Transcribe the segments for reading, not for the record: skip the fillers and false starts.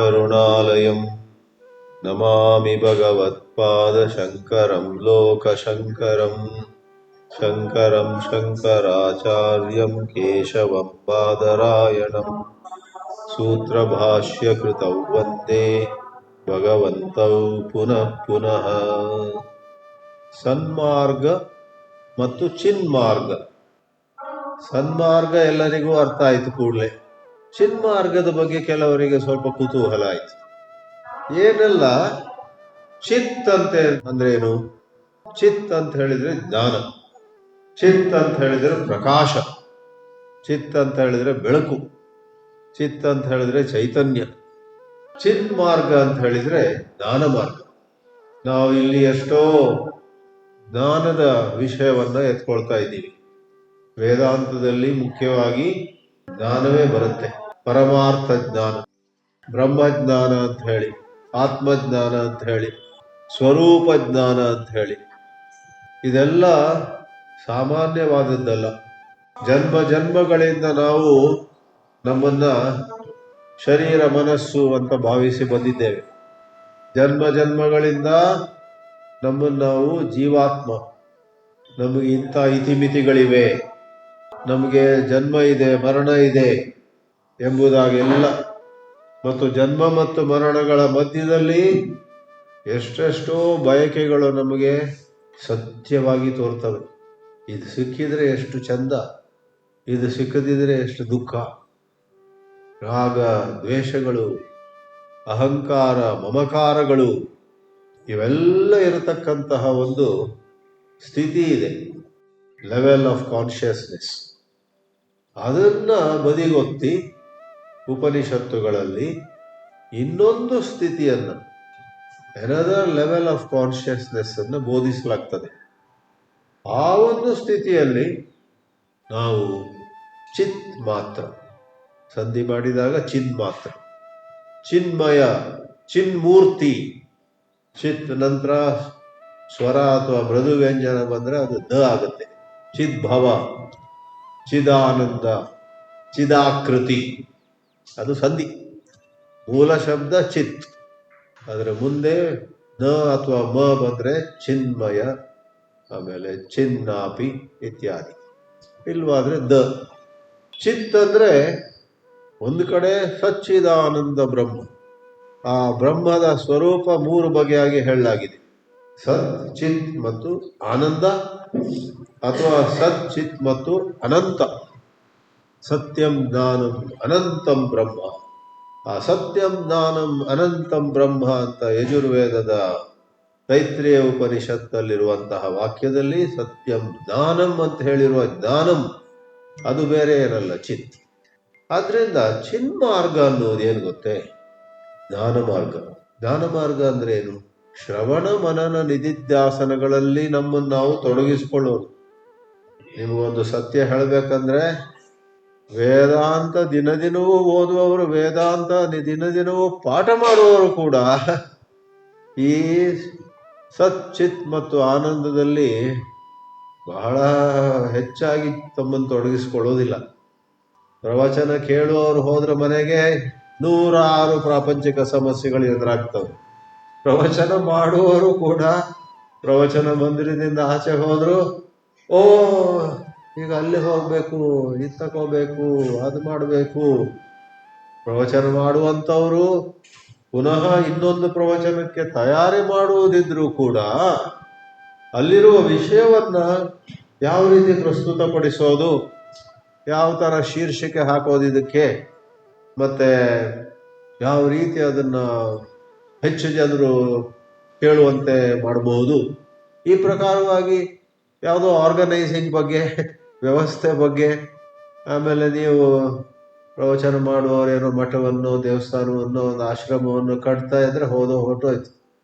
ಕರುಣಾಲಯಂ ನಮಾಮಿ ಭಗವತ್ಪಾದಶಂಕರಂ ಲೋಕಶಂಕರಂ ಶಂಕರಂ ಶಂಕರಾಚಾರ್ಯಂ ಕೇಶವಂ ಬಾದರಾಯಣಂ ಸೂತ್ರಭಾಷ್ಯಕೃತೌ ವಂದೇ ಭಗವಂತೌ ಪುನಃ ಪುನಃ. ಸನ್ಮಾರ್ಗ ಮತ್ತು ಚಿನ್ಮಾರ್ಗ. ಸನ್ಮಾರ್ಗ ಎಲ್ಲರಿಗೂ ಅರ್ಥ ಆಯ್ತು ಕೂಡಲೇ. ಚಿನ್ಮಾರ್ಗದ ಬಗ್ಗೆ ಕೆಲವರಿಗೆ ಸ್ವಲ್ಪ ಕುತೂಹಲ ಆಯ್ತು. ಏನೆಲ್ಲ ಚಿತ್ ಅಂತ ಅಂದ್ರೇನು? ಚಿತ್ ಅಂತ ಹೇಳಿದ್ರೆ ಜ್ಞಾನ, ಚಿತ್ ಅಂತ ಹೇಳಿದ್ರೆ ಪ್ರಕಾಶ, ಚಿತ್ ಅಂತ ಹೇಳಿದ್ರೆ ಬೆಳಕು, ಚಿತ್ ಅಂತ ಹೇಳಿದ್ರೆ ಚೈತನ್ಯ. ಚಿನ್ಮಾರ್ಗ ಅಂತ ಹೇಳಿದ್ರೆ ಜ್ಞಾನ ಮಾರ್ಗ. ನಾವು ಇಲ್ಲಿ ಎಷ್ಟೋ ಜ್ಞಾನದ ವಿಷಯವನ್ನ ಎತ್ಕೊಳ್ತಾ ಇದ್ದೀವಿ. ವೇದಾಂತದಲ್ಲಿ ಮುಖ್ಯವಾಗಿ ಜ್ಞಾನವೇ ಬರುತ್ತೆ. ಪರಮಾರ್ಥ ಜ್ಞಾನ, ಬ್ರಹ್ಮಜ್ಞಾನ ಅಂತ ಹೇಳಿ, ಆತ್ಮಜ್ಞಾನ ಅಂತ ಹೇಳಿ, ಸ್ವರೂಪ ಜ್ಞಾನ ಅಂತ ಹೇಳಿ, ಇದೆಲ್ಲ ಸಾಮಾನ್ಯವಾದದ್ದಲ್ಲ. ಜನ್ಮ ಜನ್ಮಗಳಿಂದ ನಾವು ನಮ್ಮನ್ನ ಶರೀರ ಮನಸ್ಸು ಅಂತ ಭಾವಿಸಿ ಬಂದಿದ್ದೇವೆ. ಜನ್ಮ ಜನ್ಮಗಳಿಂದ ನಮ್ಮನ್ನು ನಾವು ಜೀವಾತ್ಮ, ನಮಗೆ ಇಂಥ ಇತಿಮಿತಿಗಳಿವೆ, ನಮಗೆ ಜನ್ಮ ಇದೆ ಮರಣ ಇದೆ ಎಂಬುದಾಗೆಲ್ಲ, ಮತ್ತು ಜನ್ಮ ಮತ್ತು ಮರಣಗಳ ಮಧ್ಯದಲ್ಲಿ ಎಷ್ಟೆಷ್ಟೋ ಬಯಕೆಗಳು ನಮಗೆ ಸತ್ಯವಾಗಿ ತೋರ್ತವೆ. ಇದು ಸಿಕ್ಕಿದ್ರೆ ಎಷ್ಟು ಚಂದ, ಇದು ಸಿಕ್ಕದಿದ್ರೆ ಎಷ್ಟು ದುಃಖ. ರಾಗ ದ್ವೇಷಗಳು, ಅಹಂಕಾರ ಮಮಕಾರಗಳು, ಇವೆಲ್ಲ ಇರತಕ್ಕಂತಹ ಒಂದು ಸ್ಥಿತಿ ಇದೆ, ಲೆವೆಲ್ ಆಫ್ ಕಾನ್ಷಿಯಸ್ನೆಸ್. ಅದನ್ನ ಬದಿಗೊತ್ತಿ ಉಪನಿಷತ್ತುಗಳಲ್ಲಿ ಇನ್ನೊಂದು ಸ್ಥಿತಿಯನ್ನು, ಎನದರ್ ಲೆವೆಲ್ ಆಫ್ ಕಾನ್ಷಿಯಸ್ನೆಸ್ ಅನ್ನು ಬೋಧಿಸಲಾಗ್ತದೆ. ಆ ಒಂದು ಸ್ಥಿತಿಯಲ್ಲಿ ನಾವು ಚಿತ್ ಮಾತ್ರ, ಸಂಧಿ ಮಾಡಿದಾಗ ಚಿನ್ ಮಾತ್ರ, ಚಿನ್ಮಯ, ಚಿನ್ಮೂರ್ತಿ. ಚಿತ್ ನಂತರ ಸ್ವರ ಅಥವಾ ಮೃದು ವ್ಯಂಜನ ಬಂದ್ರೆ ಅದು ದ ಆಗುತ್ತೆ. ಚಿದ್ಭವ, ಚಿದಾನಂದ, ಚಿದಾಕೃತಿ, ಅದು ಸಂಧಿ. ಮೂಲ ಶಬ್ದ ಚಿತ್, ಅದರ ಮುಂದೆ ನ ಅಥವಾ ಮ ಬಂದ್ರೆ ಚಿನ್ಮಯ, ಆಮೇಲೆ ಚಿನ್ನಾಪಿ ಇತ್ಯಾದಿ. ಇಲ್ವಾದ್ರೆ ದ. ಚಿತ್ ಅಂದ್ರೆ ಒಂದು ಕಡೆ ಸಚ್ಚಿದಾನಂದ ಬ್ರಹ್ಮ, ಆ ಬ್ರಹ್ಮದ ಸ್ವರೂಪ ಮೂರು ಬಗೆಯಾಗಿ ಹೇಳಲಾಗಿದೆ. ಸತ್, ಚಿತ್ ಮತ್ತು ಆನಂದ, ಅಥವಾ ಸತ್, ಚಿತ್ ಮತ್ತು ಅನಂತ. ಸತ್ಯಂ ಜ್ಞಾನಂ ಅನಂತಂ ಬ್ರಹ್ಮ. ಆ ಸತ್ಯಂ ಜ್ಞಾನಂ ಅನಂತಂ ಬ್ರಹ್ಮ ಅಂತ ಯಜುರ್ವೇದದ ತೈತ್ರೇಯ ಉಪನಿಷತ್ತಲ್ಲಿರುವಂತಹ ವಾಕ್ಯದಲ್ಲಿ ಸತ್ಯಂ ಜ್ಞಾನಂ ಅಂತ ಹೇಳಿರುವ ಜ್ಞಾನಂ ಅದು ಬೇರೆ ಏನಲ್ಲ, ಚಿತ್. ಆದ್ರಿಂದ ಚಿನ್ಮಾರ್ಗ ಅನ್ನೋದು ಏನು ಗೊತ್ತೇ? ಜ್ಞಾನ ಮಾರ್ಗ. ಜ್ಞಾನ ಮಾರ್ಗ ಅಂದ್ರೆ ಏನು? ಶ್ರವಣ ಮನನ ನಿಧಿಧ್ಯಾಸನಗಳಲ್ಲಿ ನಮ್ಮನ್ನು ನಾವು ತೊಡಗಿಸಿಕೊಳ್ಳೋದು. ನಿಮಗೊಂದು ಸತ್ಯ ಹೇಳಬೇಕಂದ್ರೆ, ವೇದಾಂತ ದಿನದಿನವೂ ಓದುವವರು, ವೇದಾಂತ ದಿನದಿನವೂ ಪಾಠ ಮಾಡುವವರು ಕೂಡ ಈ ಸತ್, ಚಿತ್ ಮತ್ತು ಆನಂದದಲ್ಲಿ ಬಹಳ ಹೆಚ್ಚಾಗಿ ತಮ್ಮನ್ನು ತೊಡಗಿಸಿಕೊಳ್ಳೋದಿಲ್ಲ. ಪ್ರವಚನ ಕೇಳುವವರು ಹೋದ್ರೆ ಮನೆಗೆ 106 ಪ್ರಾಪಂಚಿಕ ಸಮಸ್ಯೆಗಳು ಎದುರಾಗ್ತವೆ. ಪ್ರವಚನ ಮಾಡುವವರು ಕೂಡ ಪ್ರವಚನ ಮಂದಿರದಿಂದ ಆಚೆ ಹೋದ್ರು, ಓ ಈಗ ಅಲ್ಲಿ ಹೋಗ್ಬೇಕು, ಇದು ತಗೋಬೇಕು, ಅದು ಮಾಡಬೇಕು. ಪ್ರವಚನ ಮಾಡುವಂಥವರು ಪುನಃ ಇನ್ನೊಂದು ಪ್ರವಚನಕ್ಕೆ ತಯಾರಿ ಮಾಡುವುದಿದ್ರೂ ಕೂಡ ಅಲ್ಲಿರುವ ವಿಷಯವನ್ನ ಯಾವ ರೀತಿ ಪ್ರಸ್ತುತಪಡಿಸೋದು, ಯಾವ ಥರ ಶೀರ್ಷಿಕೆ ಹಾಕೋದು ಇದಕ್ಕೆ, ಮತ್ತೆ ಯಾವ ರೀತಿ ಅದನ್ನ ಹೆಚ್ಚು ಜನರು ಕೇಳುವಂತೆ ಮಾಡಬಹುದು, ಈ ಪ್ರಕಾರವಾಗಿ ಯಾವುದೋ ಆರ್ಗನೈಸಿಂಗ್ ಬಗ್ಗೆ, ವ್ಯವಸ್ಥೆ ಬಗ್ಗೆ. ಆಮೇಲೆ ನೀವು ಪ್ರವಚನ ಮಾಡುವವರೇನೋ ಮಠವನ್ನು, ದೇವಸ್ಥಾನವನ್ನು, ಒಂದು ಆಶ್ರಮವನ್ನು ಕಟ್ತಾ ಇದ್ರೆ ಹೊರಟೋಯ್ತು,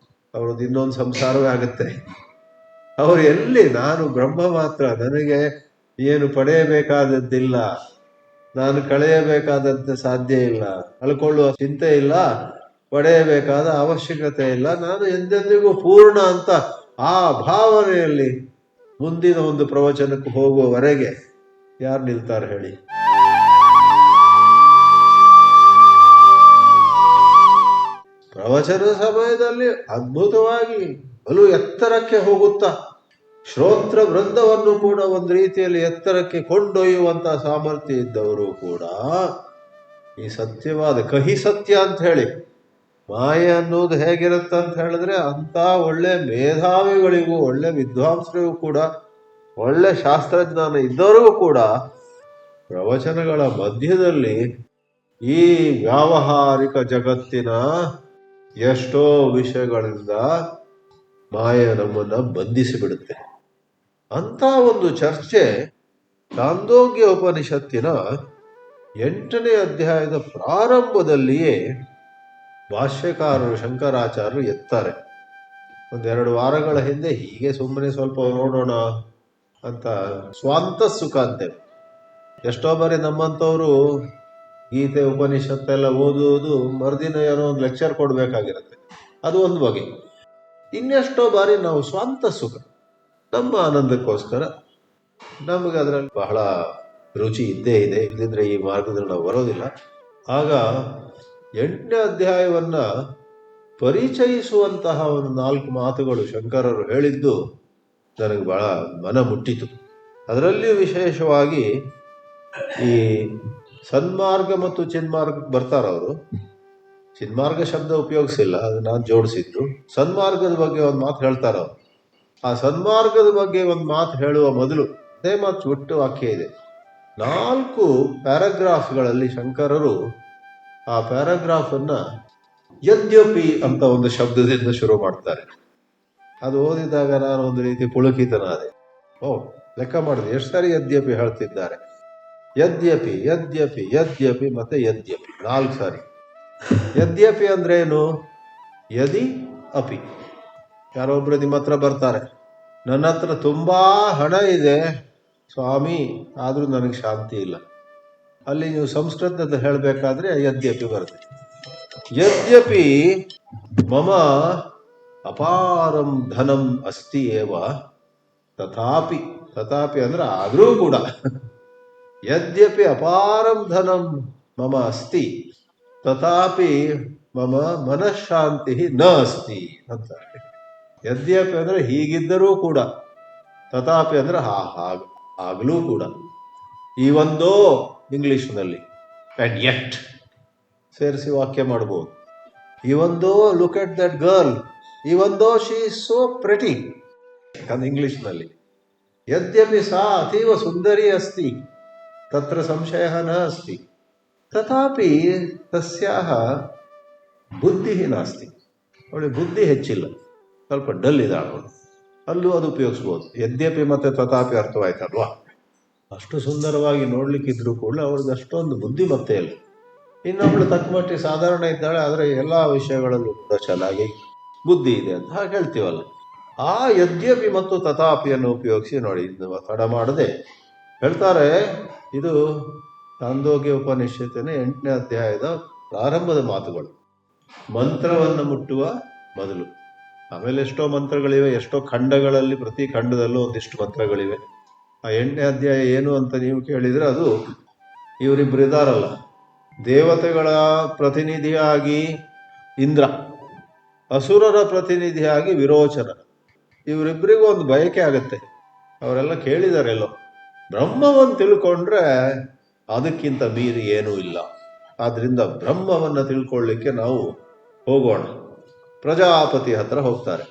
ಅವ್ರದ್ದು ಇನ್ನೊಂದು ಸಂಸಾರವೇ ಆಗುತ್ತೆ. ಅವ್ರು ಎಲ್ಲಿ, ನಾನು ಬ್ರಹ್ಮ ಮಾತ್ರ, ನನಗೆ ಏನು ಪಡೆಯಬೇಕಾದದ್ದಿಲ್ಲ, ನಾನು ಕಳೆಯಬೇಕಾದಂತೆ ಸಾಧ್ಯ ಇಲ್ಲ, ಕಳ್ಕೊಳ್ಳುವ ಚಿಂತೆ ಇಲ್ಲ, ಪಡೆಯಬೇಕಾದ ಅವಶ್ಯಕತೆ ಇಲ್ಲ, ನಾನು ಎಂದೆಂದಿಗೂ ಪೂರ್ಣ ಅಂತ ಆ ಭಾವನೆಯಲ್ಲಿ ಮುಂದಿನ ಒಂದು ಪ್ರವಚನಕ್ಕೆ ಹೋಗುವವರೆಗೆ ಯಾರು ನಿಲ್ತಾರೆ ಹೇಳಿ? ಪ್ರವಚನ ಸಮಯದಲ್ಲಿ ಅದ್ಭುತವಾಗಿ ಬಲು ಎತ್ತರಕ್ಕೆ ಹೋಗುತ್ತಾ ಶ್ರೋತ್ರ ವೃಂದವನ್ನು ಕೂಡ ಒಂದು ರೀತಿಯಲ್ಲಿ ಎತ್ತರಕ್ಕೆ ಕೊಂಡೊಯ್ಯುವಂತಹ ಸಾಮರ್ಥ್ಯ ಇದ್ದವರು ಕೂಡ ಈ ಸತ್ಯವಾದ ಕಹಿ ಸತ್ಯ ಅಂತ ಹೇಳಿ, ಮಾಯೆ ಅನ್ನೋದು ಹೇಗಿರುತ್ತೆ ಅಂತ ಹೇಳಿದ್ರೆ, ಅಂತ ಒಳ್ಳೆ ಮೇಧಾವಿಗಳಿಗೂ ಒಳ್ಳೆ ವಿದ್ವಾಂಸರಿಗೂ ಕೂಡ ಒಳ್ಳೆ ಶಾಸ್ತ್ರಜ್ಞಾನ ಇದ್ದವರಿಗೂ ಕೂಡ ಪ್ರವಚನಗಳ ಮಧ್ಯದಲ್ಲಿ ಈ ವ್ಯಾವಹಾರಿಕ ಜಗತ್ತಿನ ಎಷ್ಟೋ ವಿಷಯಗಳಿಂದ ಮಾಯೆ ನಮ್ಮನ್ನ ಬಂಧಿಸಿಬಿಡುತ್ತೆ. ಅಂತ ಒಂದು ಚರ್ಚೆ ಛಾಂದೋಗ್ಯ ಉಪನಿಷತ್ತಿನ 8ನೇ ಅಧ್ಯಾಯದ ಪ್ರಾರಂಭದಲ್ಲಿಯೇ ಭಾಷ್ಯಕಾರರು ಶಂಕರಾಚಾರ್ಯರು ಎತ್ತಾರೆ. 1-2 ವಾರಗಳ ಹಿಂದೆ ಹೀಗೆ ಸುಮ್ಮನೆ ಸ್ವಲ್ಪ ನೋಡೋಣ ಅಂತ ಸ್ವಾಂತ ಸುಖ ಅಂತೇವೆ. ಎಷ್ಟೋ ಬಾರಿ ನಮ್ಮಂಥವ್ರು ಗೀತೆ ಉಪನಿಷತ್ತೆಲ್ಲ ಓದುವುದು ಮರುದಿನ ಏನೋ ಒಂದು ಲೆಕ್ಚರ್ ಕೊಡಬೇಕಾಗಿರುತ್ತೆ, ಅದು ಒಂದು ಬಗೆ. ಇನ್ನೆಷ್ಟೋ ಬಾರಿ ನಾವು ಸ್ವಂತ ಸುಖ, ನಮ್ಮ ಆನಂದಕ್ಕೋಸ್ಕರ, ನಮಗೆ ಅದರಲ್ಲಿ ಬಹಳ ರುಚಿ ಇದ್ದೇ ಇದೆ, ಇಲ್ಲದಿದ್ರೆ ಈ ಮಾರ್ಗದಲ್ಲಿ ನಾವು ಬರೋದಿಲ್ಲ. ಆಗ 8ನೇ ಅಧ್ಯಾಯವನ್ನ ಪರಿಚಯಿಸುವಂತಹ ಒಂದು 4 ಮಾತುಗಳು ಶಂಕರರು ಹೇಳಿದ್ದು ನನಗೆ ಬಹಳ ಮನ ಮುಟ್ಟಿತು. ಅದರಲ್ಲಿಯೂ ವಿಶೇಷವಾಗಿ ಈ ಸನ್ಮಾರ್ಗ ಮತ್ತು ಚಿನ್ಮಾರ್ಗಕ್ಕೆ ಬರ್ತಾರವರು. ಚಿನ್ಮಾರ್ಗ ಶಬ್ದ ಉಪಯೋಗಿಸಿಲ್ಲ, ಅದು ನಾನು ಜೋಡಿಸಿದ್ದು. ಸನ್ಮಾರ್ಗದ ಬಗ್ಗೆ ಒಂದು ಮಾತು ಹೇಳ್ತಾರ ಅವರು. ಆ ಸನ್ಮಾರ್ಗದ ಬಗ್ಗೆ ಒಂದು ಮಾತು ಹೇಳುವ ಮೊದಲು ಅದೇ ಮಾತು ಒಟ್ಟು ವಾಕ್ಯ ಇದೆ. 4 ಪ್ಯಾರಾಗ್ರಾಫ್ಗಳಲ್ಲಿ ಶಂಕರರು ಆ ಪ್ಯಾರಾಗ್ರಾಫ್ ಅನ್ನ ಯದ್ಯಪಿ ಅಂತ ಒಂದು ಶಬ್ದದಿಂದ ಶುರು ಮಾಡ್ತಾರೆ. ಅದು ಓದಿದಾಗ ನಾನು ಒಂದು ರೀತಿ ಪುಳಕಿತನಾದೆ. ಲೆಕ್ಕ ಮಾಡಿದೆ ಎಷ್ಟು ಸಾರಿ ಯದ್ಯಪಿ ಹೇಳ್ತಿದ್ದಾರೆ. ಯದ್ಯಪಿ ಯದ್ಯಪಿ ಯದ್ಯಪಿ ಮತ್ತೆ ಯದ್ಯಪಿ 4 ಸಾರಿ. ಯದ್ಯಪಿ ಅಂದ್ರೆ ಏನು? ಯದಿ ಅಪಿ. ಯಾರೊಬ್ರು ನಿಮ್ಮ ಹತ್ರ ಬರ್ತಾರೆ, ನನ್ನ ಹತ್ರ ತುಂಬಾ ಹಣ ಇದೆ ಸ್ವಾಮಿ, ಆದ್ರೂ ನನಗೆ ಶಾಂತಿ ಇಲ್ಲ. ಅಲ್ಲಿ ನೀವು ಸಂಸ್ಕೃತದ ಹೇಳಬೇಕಾದ್ರೆ ಯದ್ಯಪಿ ಬರುತ್ತೆ. ಯದ್ಯಪಿ ಮಮ ಅಪಾರಂ ಧನಂ ಅಸ್ತಿ ಏವ ತಥಾಪಿ. ತಥಾಪಿ ಅಂದ್ರೆ ಆದ್ರೂ ಕೂಡ. ಯದ್ಯಪಿ ಅಪಾರಂ ಧನಂ ಮಮ ಅಸ್ತಿ ತಥಾಪಿ ಮಮ ಮನಃಶಾಂತಿ ನ ಅಸ್ತಿ ಅಂತ. ಯದ್ಯಪಿ ಅಂದ್ರೆ ಹೀಗಿದ್ದರೂ ಕೂಡ, ತಥಾಪಿ ಅಂದ್ರೆ ಆಗ್ಲೂ ಕೂಡ. ಈ ಒಂದೋ ಇಂಗ್ಲಿಷ್ನಲ್ಲಿ ಅಂಡ್ ಯೆಟ್ ಸೇರಿಸಿ ವಾಕ್ಯ ಮಾಡಬಹುದು. ಈ ಒಂದೋ ಲುಕ್ ಎಟ್ ದಟ್ ಗರ್ಲ್, ಈ ಒಂದೋ ಶಿ ಈಸ್ ಸೋ ಪ್ರೆಟಿ ಅಂತ ಇಂಗ್ಲಿಷ್ನಲ್ಲಿ. ಯದ್ಯಪಿ ಸಾ ಅತೀವ ಸುಂದರಿ ಅಸ್ತಿ ತತ್ರ ಸಂಶಯ ನ ಅಸ್ತಿ ತಥಾಪಿ ತಸ್ಯಾಹ ಬುದ್ಧಿ ನಾಸ್ತಿ. ಅವಳಿಗೆ ಬುದ್ಧಿ ಹೆಚ್ಚಿಲ್ಲ, ಸ್ವಲ್ಪ ಡಲ್ ಇದ್ದಾಳು ಅವಳು. ಅಲ್ಲೂ ಅದು ಉಪಯೋಗಿಸ್ಬೋದು. ಯದ್ಯಪಿ ಮತ್ತೆ ತಥಾಪಿ ಅರ್ಥವಾಯ್ತಲ್ವಾ? ಅಷ್ಟು ಸುಂದರವಾಗಿ ನೋಡ್ಲಿಕ್ಕಿದ್ರು ಕೂಡ ಅವ್ರಿಗೆ ಅಷ್ಟೊಂದು ಬುದ್ಧಿ ಮತ್ತೆ ಇಲ್ಲ. ಇನ್ನೊಬ್ಳು ತಕ್ಕಮಟ್ಟಿಗೆ ಸಾಧಾರಣ ಇದ್ದಾಳೆ, ಆದರೆ ಎಲ್ಲ ವಿಷಯಗಳಲ್ಲೂ ಕೂಡ ಚೆನ್ನಾಗಿ ಬುದ್ಧಿ ಇದೆ ಅಂತ ಹಾಗೆ ಹೇಳ್ತೀವಲ್ಲ. ಆ ಯದ್ಯಪಿ ಮತ್ತು ತಥಾಪಿಯನ್ನು ಉಪಯೋಗಿಸಿ ನೋಡಿ, ತಡ ಮಾಡದೆ ಹೇಳ್ತಾರೆ. ಇದು ಛಾಂದೋಗ್ಯ ಉಪನಿಷತ್ತಿನ 8ನೇ ಅಧ್ಯಾಯದ ಪ್ರಾರಂಭದ ಮಾತುಗಳು. ಮಂತ್ರವನ್ನು ಮುಟ್ಟುವ ಮೊದಲು. ಆಮೇಲೆ ಎಷ್ಟೋ ಮಂತ್ರಗಳಿವೆ, ಎಷ್ಟೋ ಖಂಡಗಳಲ್ಲಿ, ಪ್ರತಿ ಖಂಡದಲ್ಲೂ ಒಂದಿಷ್ಟು ಮಂತ್ರಗಳಿವೆ. ಆ 8ನೇ ಅಧ್ಯಾಯ ಏನು ಅಂತ ನೀವು ಕೇಳಿದ್ರೆ, ಅದು ಇವರಿಬ್ಬರು ಇದಾರಲ್ಲ, ದೇವತೆಗಳ ಪ್ರತಿನಿಧಿಯಾಗಿ ಇಂದ್ರ, ಅಸುರರ ಪ್ರತಿನಿಧಿಯಾಗಿ ವಿರೋಚನ. ಇವರಿಬ್ಬರಿಗೂ ಒಂದು ಬಯಕೆ ಆಗುತ್ತೆ. ಅವರೆಲ್ಲ ಕೇಳಿದಾರೆ, ಎಲ್ಲೋ ಬ್ರಹ್ಮವನ್ನು ತಿಳ್ಕೊಂಡ್ರೆ ಅದಕ್ಕಿಂತ ಮೀರಿ ಏನೂ ಇಲ್ಲ. ಆದ್ರಿಂದ ಬ್ರಹ್ಮವನ್ನು ತಿಳ್ಕೊಳ್ಳಿಕ್ಕೆ ನಾವು ಹೋಗೋಣ. ಪ್ರಜಾಪತಿ ಹತ್ರ ಹೋಗ್ತಾರೆ.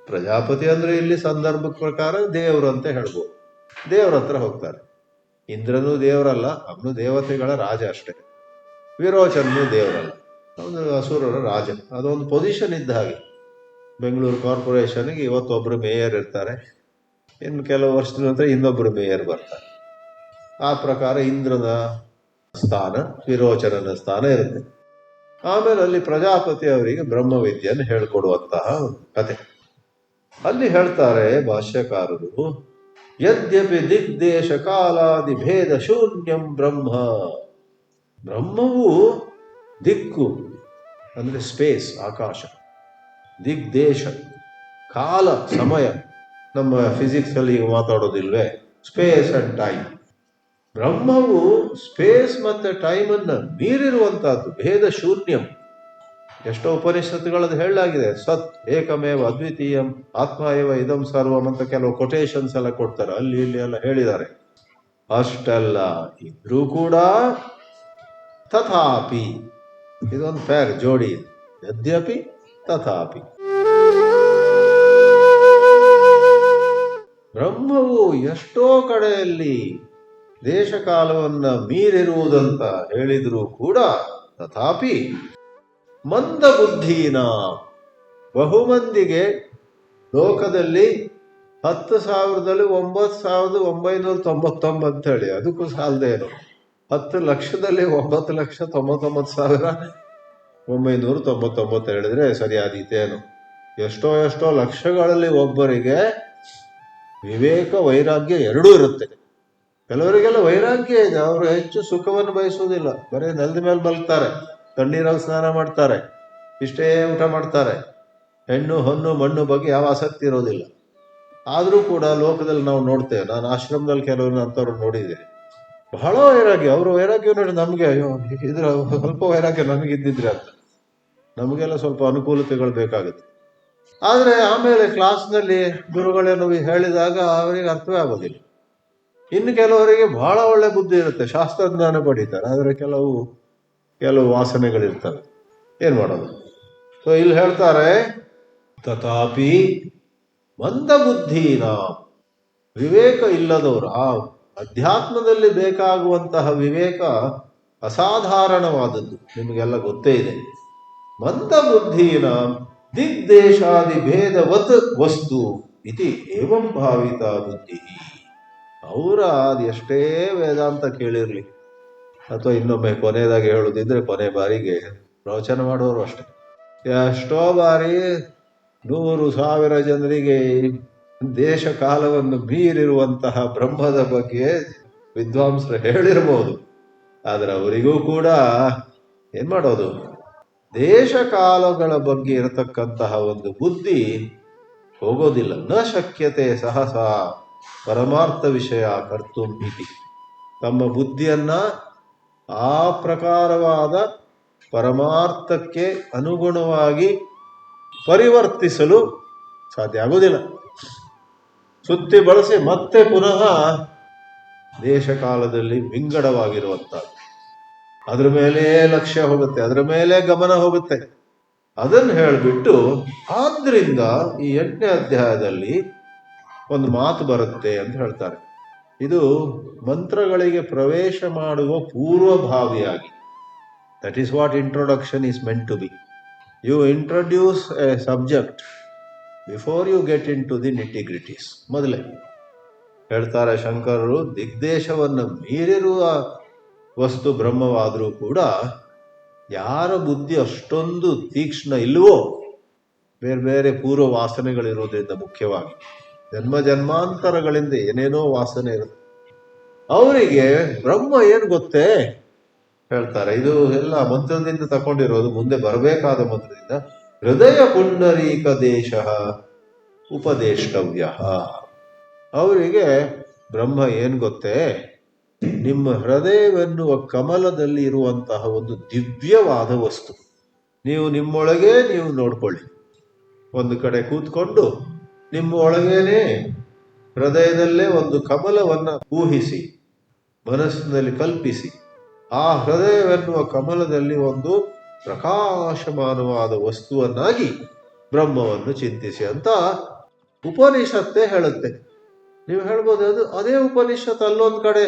ಪ್ರಜಾಪತಿ ಅಂದ್ರೆ ಇಲ್ಲಿ ಸಂದರ್ಭದ ಪ್ರಕಾರ ದೇವರು ಅಂತ ಹೇಳ್ಬೋದು. ದೇವ್ರ ಹತ್ರ ಹೋಗ್ತಾರೆ. ಇಂದ್ರನೂ ದೇವರಲ್ಲ, ಅವನು ದೇವತೆಗಳ ರಾಜ ಅಷ್ಟೇ. ವಿರೋಚನೂ ದೇವರಲ್ಲ, ಅವನು ಅಸುರರ ರಾಜ. ಅದೊಂದು ಪೊಸಿಷನ್ ಇದ್ದ ಹಾಗೆ. ಬೆಂಗಳೂರು ಕಾರ್ಪೊರೇಷನ್ಗೆ ಇವತ್ತೊಬ್ರು ಮೇಯರ್ ಇರ್ತಾರೆ, ಇನ್ನು ಕೆಲವು ವರ್ಷದ ನಂತರ ಇನ್ನೊಬ್ರು ಮೇಯರ್ ಬರ್ತಾರೆ. ಆ ಪ್ರಕಾರ ಇಂದ್ರನ ಸ್ಥಾನ, ವಿರೋಚನನ ಸ್ಥಾನ ಇರುತ್ತೆ. ಆಮೇಲೆ ಅಲ್ಲಿ ಪ್ರಜಾಪತಿ ಅವರಿಗೆ ಬ್ರಹ್ಮವಿದ್ಯೆಯನ್ನು ಹೇಳ್ಕೊಡುವಂತಹ ಕತೆ ಅಲ್ಲಿ ಹೇಳ್ತಾರೆ ಭಾಷ್ಯಕಾರರು. ಯದ್ಯಪಿ ದಿಗ್ದೇಶ ಕಾಲಾದಿ ಭೇದ ಶೂನ್ಯಂ ಬ್ರಹ್ಮ. ಬ್ರಹ್ಮವು ದಿಕ್ಕು ಅಂದ್ರೆ ಸ್ಪೇಸ್, ಆಕಾಶ, ದಿಗ್ದೇಶ, ಕಾಲ, ಸಮಯ. ನಮ್ಮ ಫಿಸಿಕ್ಸ್ ಅಲ್ಲಿ ಈಗ ಮಾತಾಡೋದಿಲ್ವೇ, ಸ್ಪೇಸ್ ಅಂಡ್ ಟೈಮ್. ಬ್ರಹ್ಮವು ಸ್ಪೇಸ್ ಮತ್ತೆ ಟೈಮ್ ಅನ್ನ ಮೀರಿರುವಂತಹದ್ದು. ಭೇದ ಶೂನ್ಯಂ, ಎಷ್ಟೋ ಉಪನಿಷತ್ತುಗಳದ್ದು ಹೇಳಲಾಗಿದೆ. ಸತ್ ಏಕಮೇವ ಅದ್ವಿತೀಯಂ ಆತ್ಮ ಏವ ಇದಂ ಸರ್ವಂ ಅಂತ ಕೆಲವು ಕೊಟೇಶನ್ಸ್ ಎಲ್ಲ ಕೊಡ್ತಾರೆ, ಅಲ್ಲಿ ಇಲ್ಲಿ ಎಲ್ಲ ಹೇಳಿದ್ದಾರೆ. ಅಷ್ಟೆಲ್ಲ ಇದ್ರೂ ಕೂಡ ತಥಾಪಿ, ಇದೊಂದು ಫೇರ್ ಜೋಡಿ, ಯದ್ಯಪಿ ತಥಾಪಿ ಬ್ರಹ್ಮವು ಎಷ್ಟೋ ಕಡೆಯಲ್ಲಿ ದೇಶಕಾಲವನ್ನ ಮೀರಿರುವುದಂತ ಹೇಳಿದ್ರು ಕೂಡ ತಥಾಪಿ ಮಂದ ಬುದ್ಧಿನ, ಬಹುಮಂದಿಗೆ ಲೋಕದಲ್ಲಿ 10,000ದಲ್ಲಿ 9,999 ಅಂತ ಹೇಳಿ ಅದಕ್ಕೂ ಸಾಲದೇನು, 10 ಲಕ್ಷದಲ್ಲಿ 9,99,999 ಹೇಳಿದ್ರೆ ಸರಿಯಾದೀತೇನು. ಎಷ್ಟೋ ಲಕ್ಷಗಳಲ್ಲಿ ಒಬ್ಬರಿಗೆ ವಿವೇಕ ವೈರಾಗ್ಯ ಎರಡೂ ಇರುತ್ತೆ. ಕೆಲವರಿಗೆಲ್ಲ ವೈರಾಗ್ಯ ಇದೆ, ಅವರು ಹೆಚ್ಚು ಸುಖವನ್ನು ಬಯಸುವುದಿಲ್ಲ, ಬರೀ ನೆಲದ ಮೇಲೆ ಮಲಗ್ತಾರೆ, ತಣ್ಣೀರಲ್ಲಿ ಸ್ನಾನ ಮಾಡ್ತಾರೆ, ಇಷ್ಟೇ ಊಟ ಮಾಡ್ತಾರೆ, ಹೆಣ್ಣು ಹೊನ್ನು ಮಣ್ಣು ಬಗ್ಗೆ ಯಾವ ಆಸಕ್ತಿ ಇರೋದಿಲ್ಲ. ಆದರೂ ಕೂಡ ಲೋಕದಲ್ಲಿ ನಾವು ನೋಡ್ತೇವೆ, ನಾನು ಆಶ್ರಮದಲ್ಲಿ ಕೆಲವರು ಅಂಥವ್ರು ನೋಡಿದ್ದೇನೆ, ಬಹಳ ವೈರಾಗ್ಯ. ಅವರು ವೈರಾಗ್ಯ ನೋಡಿ ನಮಗೆ ಅಯ್ಯೋ ಇದ್ರ ಸ್ವಲ್ಪ ವೈರಾಗ್ಯ ನಮಗಿದ್ದಿದ್ರೆ ಅಂತ, ನಮಗೆಲ್ಲ ಸ್ವಲ್ಪ ಅನುಕೂಲತೆಗಳು ಬೇಕಾಗುತ್ತೆ. ಆದರೆ ಆಮೇಲೆ ಕ್ಲಾಸ್ನಲ್ಲಿ ಗುರುಗಳೇನು ಹೇಳಿದಾಗ ಅವರಿಗೆ ಅರ್ಥವೇ ಆಗೋದಿಲ್ಲ. ಇನ್ನು ಕೆಲವರಿಗೆ ಬಹಳ ಒಳ್ಳೆ ಬುದ್ಧಿ ಇರುತ್ತೆ, ಶಾಸ್ತ್ರಜ್ಞಾನ ಪಡೀತಾರೆ, ಆದರೆ ಕೆಲವು ವಾಸನೆಗಳಿರ್ತವೆ, ಏನ್ ಮಾಡೋದು. ಸೊ ಇಲ್ಲಿ ಹೇಳ್ತಾರೆ ತಥಾಪಿ ಮಂದ ಬುದ್ಧಿನ, ವಿವೇಕ ಇಲ್ಲದವರು, ಆ ಅಧ್ಯಾತ್ಮದಲ್ಲಿ ಬೇಕಾಗುವಂತಹ ವಿವೇಕ ಅಸಾಧಾರಣವಾದದ್ದು, ನಿಮಗೆಲ್ಲ ಗೊತ್ತೇ ಇದೆ. ಮಂದ ಬುದ್ಧಿನ ದಿಗ್ದೇಶಾದಿ ಭೇದವತ್ ವಸ್ತು ಇತಿ ಏವಂ ಭಾವಿತ ಬುದ್ಧಿ. ಅವರ ಅದೆಷ್ಟೇ ವೇದಾಂತ ಕೇಳಿರ್ಲಿ, ಅಥವಾ ಇನ್ನೊಮ್ಮೆ ಕೊನೆಯದಾಗಿ ಹೇಳುದಿದ್ರೆ ಕೊನೆ ಬಾರಿಗೆ ಪ್ರವಚನ ಮಾಡೋರು ಅಷ್ಟೆ, ಎಷ್ಟೋ ಬಾರಿ 100,000 ಜನರಿಗೆ ದೇಶ ಕಾಲವನ್ನು ಮೀರಿರುವಂತಹ ಬ್ರಹ್ಮದ ಬಗ್ಗೆ ವಿದ್ವಾಂಸರು ಹೇಳಿರ್ಬೋದು. ಆದ್ರೆ ಅವರಿಗೂ ಕೂಡ ಏನ್ ಮಾಡೋದು, ದೇಶ ಕಾಲಗಳ ಬಗ್ಗೆ ಇರತಕ್ಕಂತಹ ಒಂದು ಬುದ್ಧಿ ಹೋಗೋದಿಲ್ಲ. ನ ಶಕ್ಯತೆ ಸಹಸ ಪರಮಾರ್ಥ ವಿಷಯ ಕರ್ತು ಇತಿ. ತಮ್ಮ ಬುದ್ಧಿಯನ್ನ ಆ ಪ್ರಕಾರವಾದ ಪರಮಾರ್ಥಕ್ಕೆ ಅನುಗುಣವಾಗಿ ಪರಿವರ್ತಿಸಲು ಸಾಧ್ಯ ಆಗುವುದಿಲ್ಲ. ಸುತ್ತಿ ಬಳಸಿ ಮತ್ತೆ ಪುನಃ ದೇಶಕಾಲದಲ್ಲಿ ವಿಂಗಡವಾಗಿರುವಂತಹದ್ದು, ಅದ್ರ ಮೇಲೆ ಲಕ್ಷ್ಯ ಹೋಗುತ್ತೆ, ಅದರ ಮೇಲೆ ಗಮನ ಹೋಗುತ್ತೆ. ಅದನ್ನು ಹೇಳಿಬಿಟ್ಟು ಆದ್ರಿಂದ ಈ 8ನೇ ಅಧ್ಯಾಯದಲ್ಲಿ ಒಂದು ಮಾತು ಬರುತ್ತೆ ಅಂತ ಹೇಳ್ತಾರೆ. ಇದು ಮಂತ್ರಗಳಿಗೆ ಪ್ರವೇಶ ಮಾಡುವ ಪೂರ್ವಭಾವಿಯಾಗಿ, that is what introduction is meant to be. You introduce a subject before you get into the nitty-gritties. ಮೊದಲೇ ಹೇಳ್ತಾರೆ ಶಂಕರರು, ದಿಗ್ದೇಶವನ್ನು ಮೀರಿರುವ ವಸ್ತು ಬ್ರಹ್ಮವಾದರೂ ಕೂಡ ಯಾರ ಬುದ್ಧಿ ಅಷ್ಟೊಂದು ತೀಕ್ಷ್ಣ ಇಲ್ವೋ, ಬೇರೆ ಬೇರೆ ಪೂರ್ವ ವಾಸನೆಗಳಿರೋದ್ರಿಂದ, ಮುಖ್ಯವಾಗಿ ಜನ್ಮ ಜನ್ಮಾಂತರಗಳಿಂದ ಏನೇನೋ ವಾಸನೆ ಇರುತ್ತೆ, ಅವರಿಗೆ ಬ್ರಹ್ಮ ಏನು ಗೊತ್ತೇ ಹೇಳ್ತಾರೆ. ಇದು ಎಲ್ಲ ಮಂತ್ರದಿಂದ ತಗೊಂಡಿರೋದು, ಮುಂದೆ ಬರಬೇಕಾದ ಮಂತ್ರದಿಂದ. ಹೃದಯ ಪುಂಡರೀಕ ದೇಶ ಉಪದೇಷ್ಟವ್ಯ. ಅವರಿಗೆ ಬ್ರಹ್ಮ ಏನ್ ಗೊತ್ತೇ, ನಿಮ್ಮ ಹೃದಯವೆನ್ನುವ ಕಮಲದಲ್ಲಿ ಇರುವಂತಹ ಒಂದು ದಿವ್ಯವಾದ ವಸ್ತು. ನೀವು ನಿಮ್ಮೊಳಗೆ ನೀವು ನೋಡ್ಕೊಳ್ಳಿ, ಒಂದು ಕಡೆ ಕೂತ್ಕೊಂಡು ನಿಮ್ಮ ಒಳಗೇನೆ ಹೃದಯದಲ್ಲೇ ಒಂದು ಕಮಲವನ್ನ ಊಹಿಸಿ, ಮನಸ್ಸಿನಲ್ಲಿ ಕಲ್ಪಿಸಿ, ಆ ಹೃದಯವೆನ್ನುವ ಕಮಲದಲ್ಲಿ ಒಂದು ಪ್ರಕಾಶಮಾನವಾದ ವಸ್ತುವನ್ನಾಗಿ ಬ್ರಹ್ಮವನ್ನು ಚಿಂತಿಸಿ ಅಂತ ಉಪನಿಷತ್ತೇ ಹೇಳುತ್ತೆ. ನೀವು ಹೇಳ್ಬೋದು ಅದೇ ಉಪನಿಷತ್ ಅಲ್ಲೊಂದ್ ಕಡೆ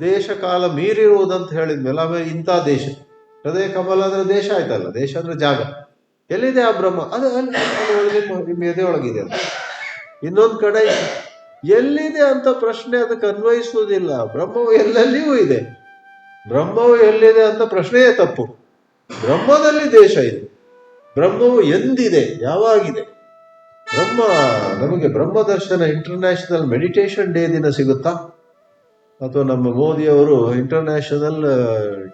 ದೇಶ ಕಾಲ ಮೀರಿರುವುದಂತ ಹೇಳಿದ್ಮೇಲೆ ಆಮೇಲೆ ಇಂಥ ದೇಶ, ಹೃದಯ ಕಮಲ ಅಂದ್ರೆ ದೇಶ ಆಯ್ತಲ್ಲ, ದೇಶ ಅಂದ್ರೆ ಜಾಗ. ಎಲ್ಲಿದೆ ಆ ಬ್ರಹ್ಮ? ಅದು ನಿಮ್ಮ ಎದೆ ಒಳಗಿದೆ ಅಂತ. ಇನ್ನೊಂದ್ ಕಡೆ ಎಲ್ಲಿದೆ ಅಂತ ಪ್ರಶ್ನೆ ಅದಕ್ಕೆ ಅನ್ವಯಿಸುವುದಿಲ್ಲ. ಬ್ರಹ್ಮವು ಎಲ್ಲೆಲ್ಲಿಯೂ ಇದೆ, ಬ್ರಹ್ಮವು ಎಲ್ಲಿದೆ ಅಂತ ಪ್ರಶ್ನೆಯೇ ತಪ್ಪು. ಬ್ರಹ್ಮದಲ್ಲಿ ದೇಶ ಇದೆ, ಬ್ರಹ್ಮವು ಎಂದಿದೆ, ಯಾವಾಗಿದೆ. ಬ್ರಹ್ಮ ನಮಗೆ ಬ್ರಹ್ಮ ದರ್ಶನ ಇಂಟರ್ನ್ಯಾಷನಲ್ ಮೆಡಿಟೇಷನ್ ಡೇ ದಿನ ಸಿಗುತ್ತಾ, ಅಥವಾ ನಮ್ಮ ಮೋದಿಯವರು ಇಂಟರ್ನ್ಯಾಷನಲ್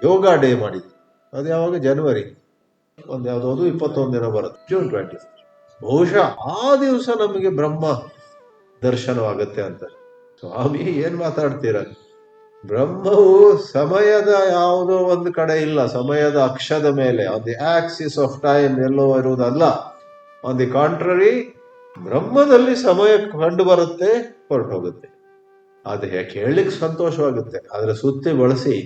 ಯೋಗ ಡೇ ಮಾಡಿದ್ರು, ಅದು ಯಾವಾಗ? ಜನವರಿ ಒಂದು ಯಾವುದೋ 21 ದಿನ ಬರುತ್ತೆ, June 20. ಬಹುಶಃ ಆ ದಿವಸ ನಮಗೆ ಬ್ರಹ್ಮ ದರ್ಶನವಾಗತ್ತೆ ಅಂತ. ಸ್ವಾಮಿ ಏನ್ ಮಾತಾಡ್ತೀರ? ಬ್ರಹ್ಮವು ಸಮಯದ ಯಾವುದೋ ಒಂದು ಕಡೆ ಇಲ್ಲ, ಸಮಯದ ಅಕ್ಷದ ಮೇಲೆ, on the axis of time ಎಲ್ಲೋ ಇರುವುದಲ್ಲ. ಆನ್ ದಿ ಕಾಂಟ್ರರಿ, ಬ್ರಹ್ಮದಲ್ಲಿ ಸಮಯ ಕಂಡು ಬರುತ್ತೆ, ಹೊರಟೋಗುತ್ತೆ. ಅದು ಕೇಳಲಿಕ್ಕೆ ಸಂತೋಷವಾಗುತ್ತೆ. ಅದರ ಸುತ್ತಿ ಬಳಸಿ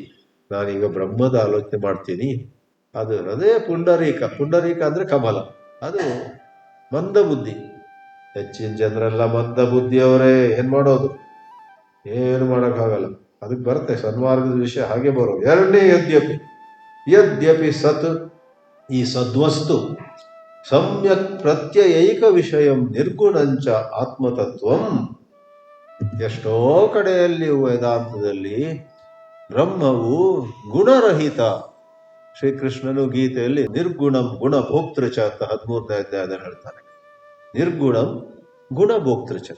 ನಾನೀಗ ಬ್ರಹ್ಮದ ಆಲೋಚನೆ ಮಾಡ್ತೀನಿ. ಅದು ಅದೇ ಪುಂಡರೀಕ. ಪುಂಡರೀಕ ಅಂದ್ರೆ ಕಮಲ. ಅದು ಮಂದ ಬುದ್ಧಿ. ಹೆಚ್ಚಿನ ಜನರೆಲ್ಲ ಮಂದ ಬುದ್ಧಿಯವರೇ. ಏನ್ ಮಾಡೋದು? ಏನು ಮಾಡೋಕ್ಕಾಗಲ್ಲ. ಅದಕ್ಕೆ ಬರುತ್ತೆ ಸನ್ಮಾರ್ಗದ ವಿಷಯ ಹಾಗೆ ಬರೋದು. ಎರಡನೇ ಯದ್ಯಪಿ ಸತ್, ಈ ಸದ್ವಸ್ತು ಸಮ್ಯಕ್ ಪ್ರತ್ಯಯೈಕ ವಿಷಯಂ ನಿರ್ಗುಣಂಚ ಆತ್ಮತತ್ವಂ. ಎಷ್ಟೋ ಕಡೆಯಲ್ಲಿ ವೇದಾಂತದಲ್ಲಿ ಬ್ರಹ್ಮವು ಗುಣರಹಿತ. ಶ್ರೀಕೃಷ್ಣನು ಗೀತೆಯಲ್ಲಿ ನಿರ್ಗುಣಂ ಗುಣಭೋಕ್ತೃಚ ಅಂತ 13ನೇ ಅಧ್ಯಾಯದಲ್ಲಿ ಹೇಳ್ತಾನೆ. ನಿರ್ಗುಣಂ ಗುಣಭೋಕ್ತೃಚ.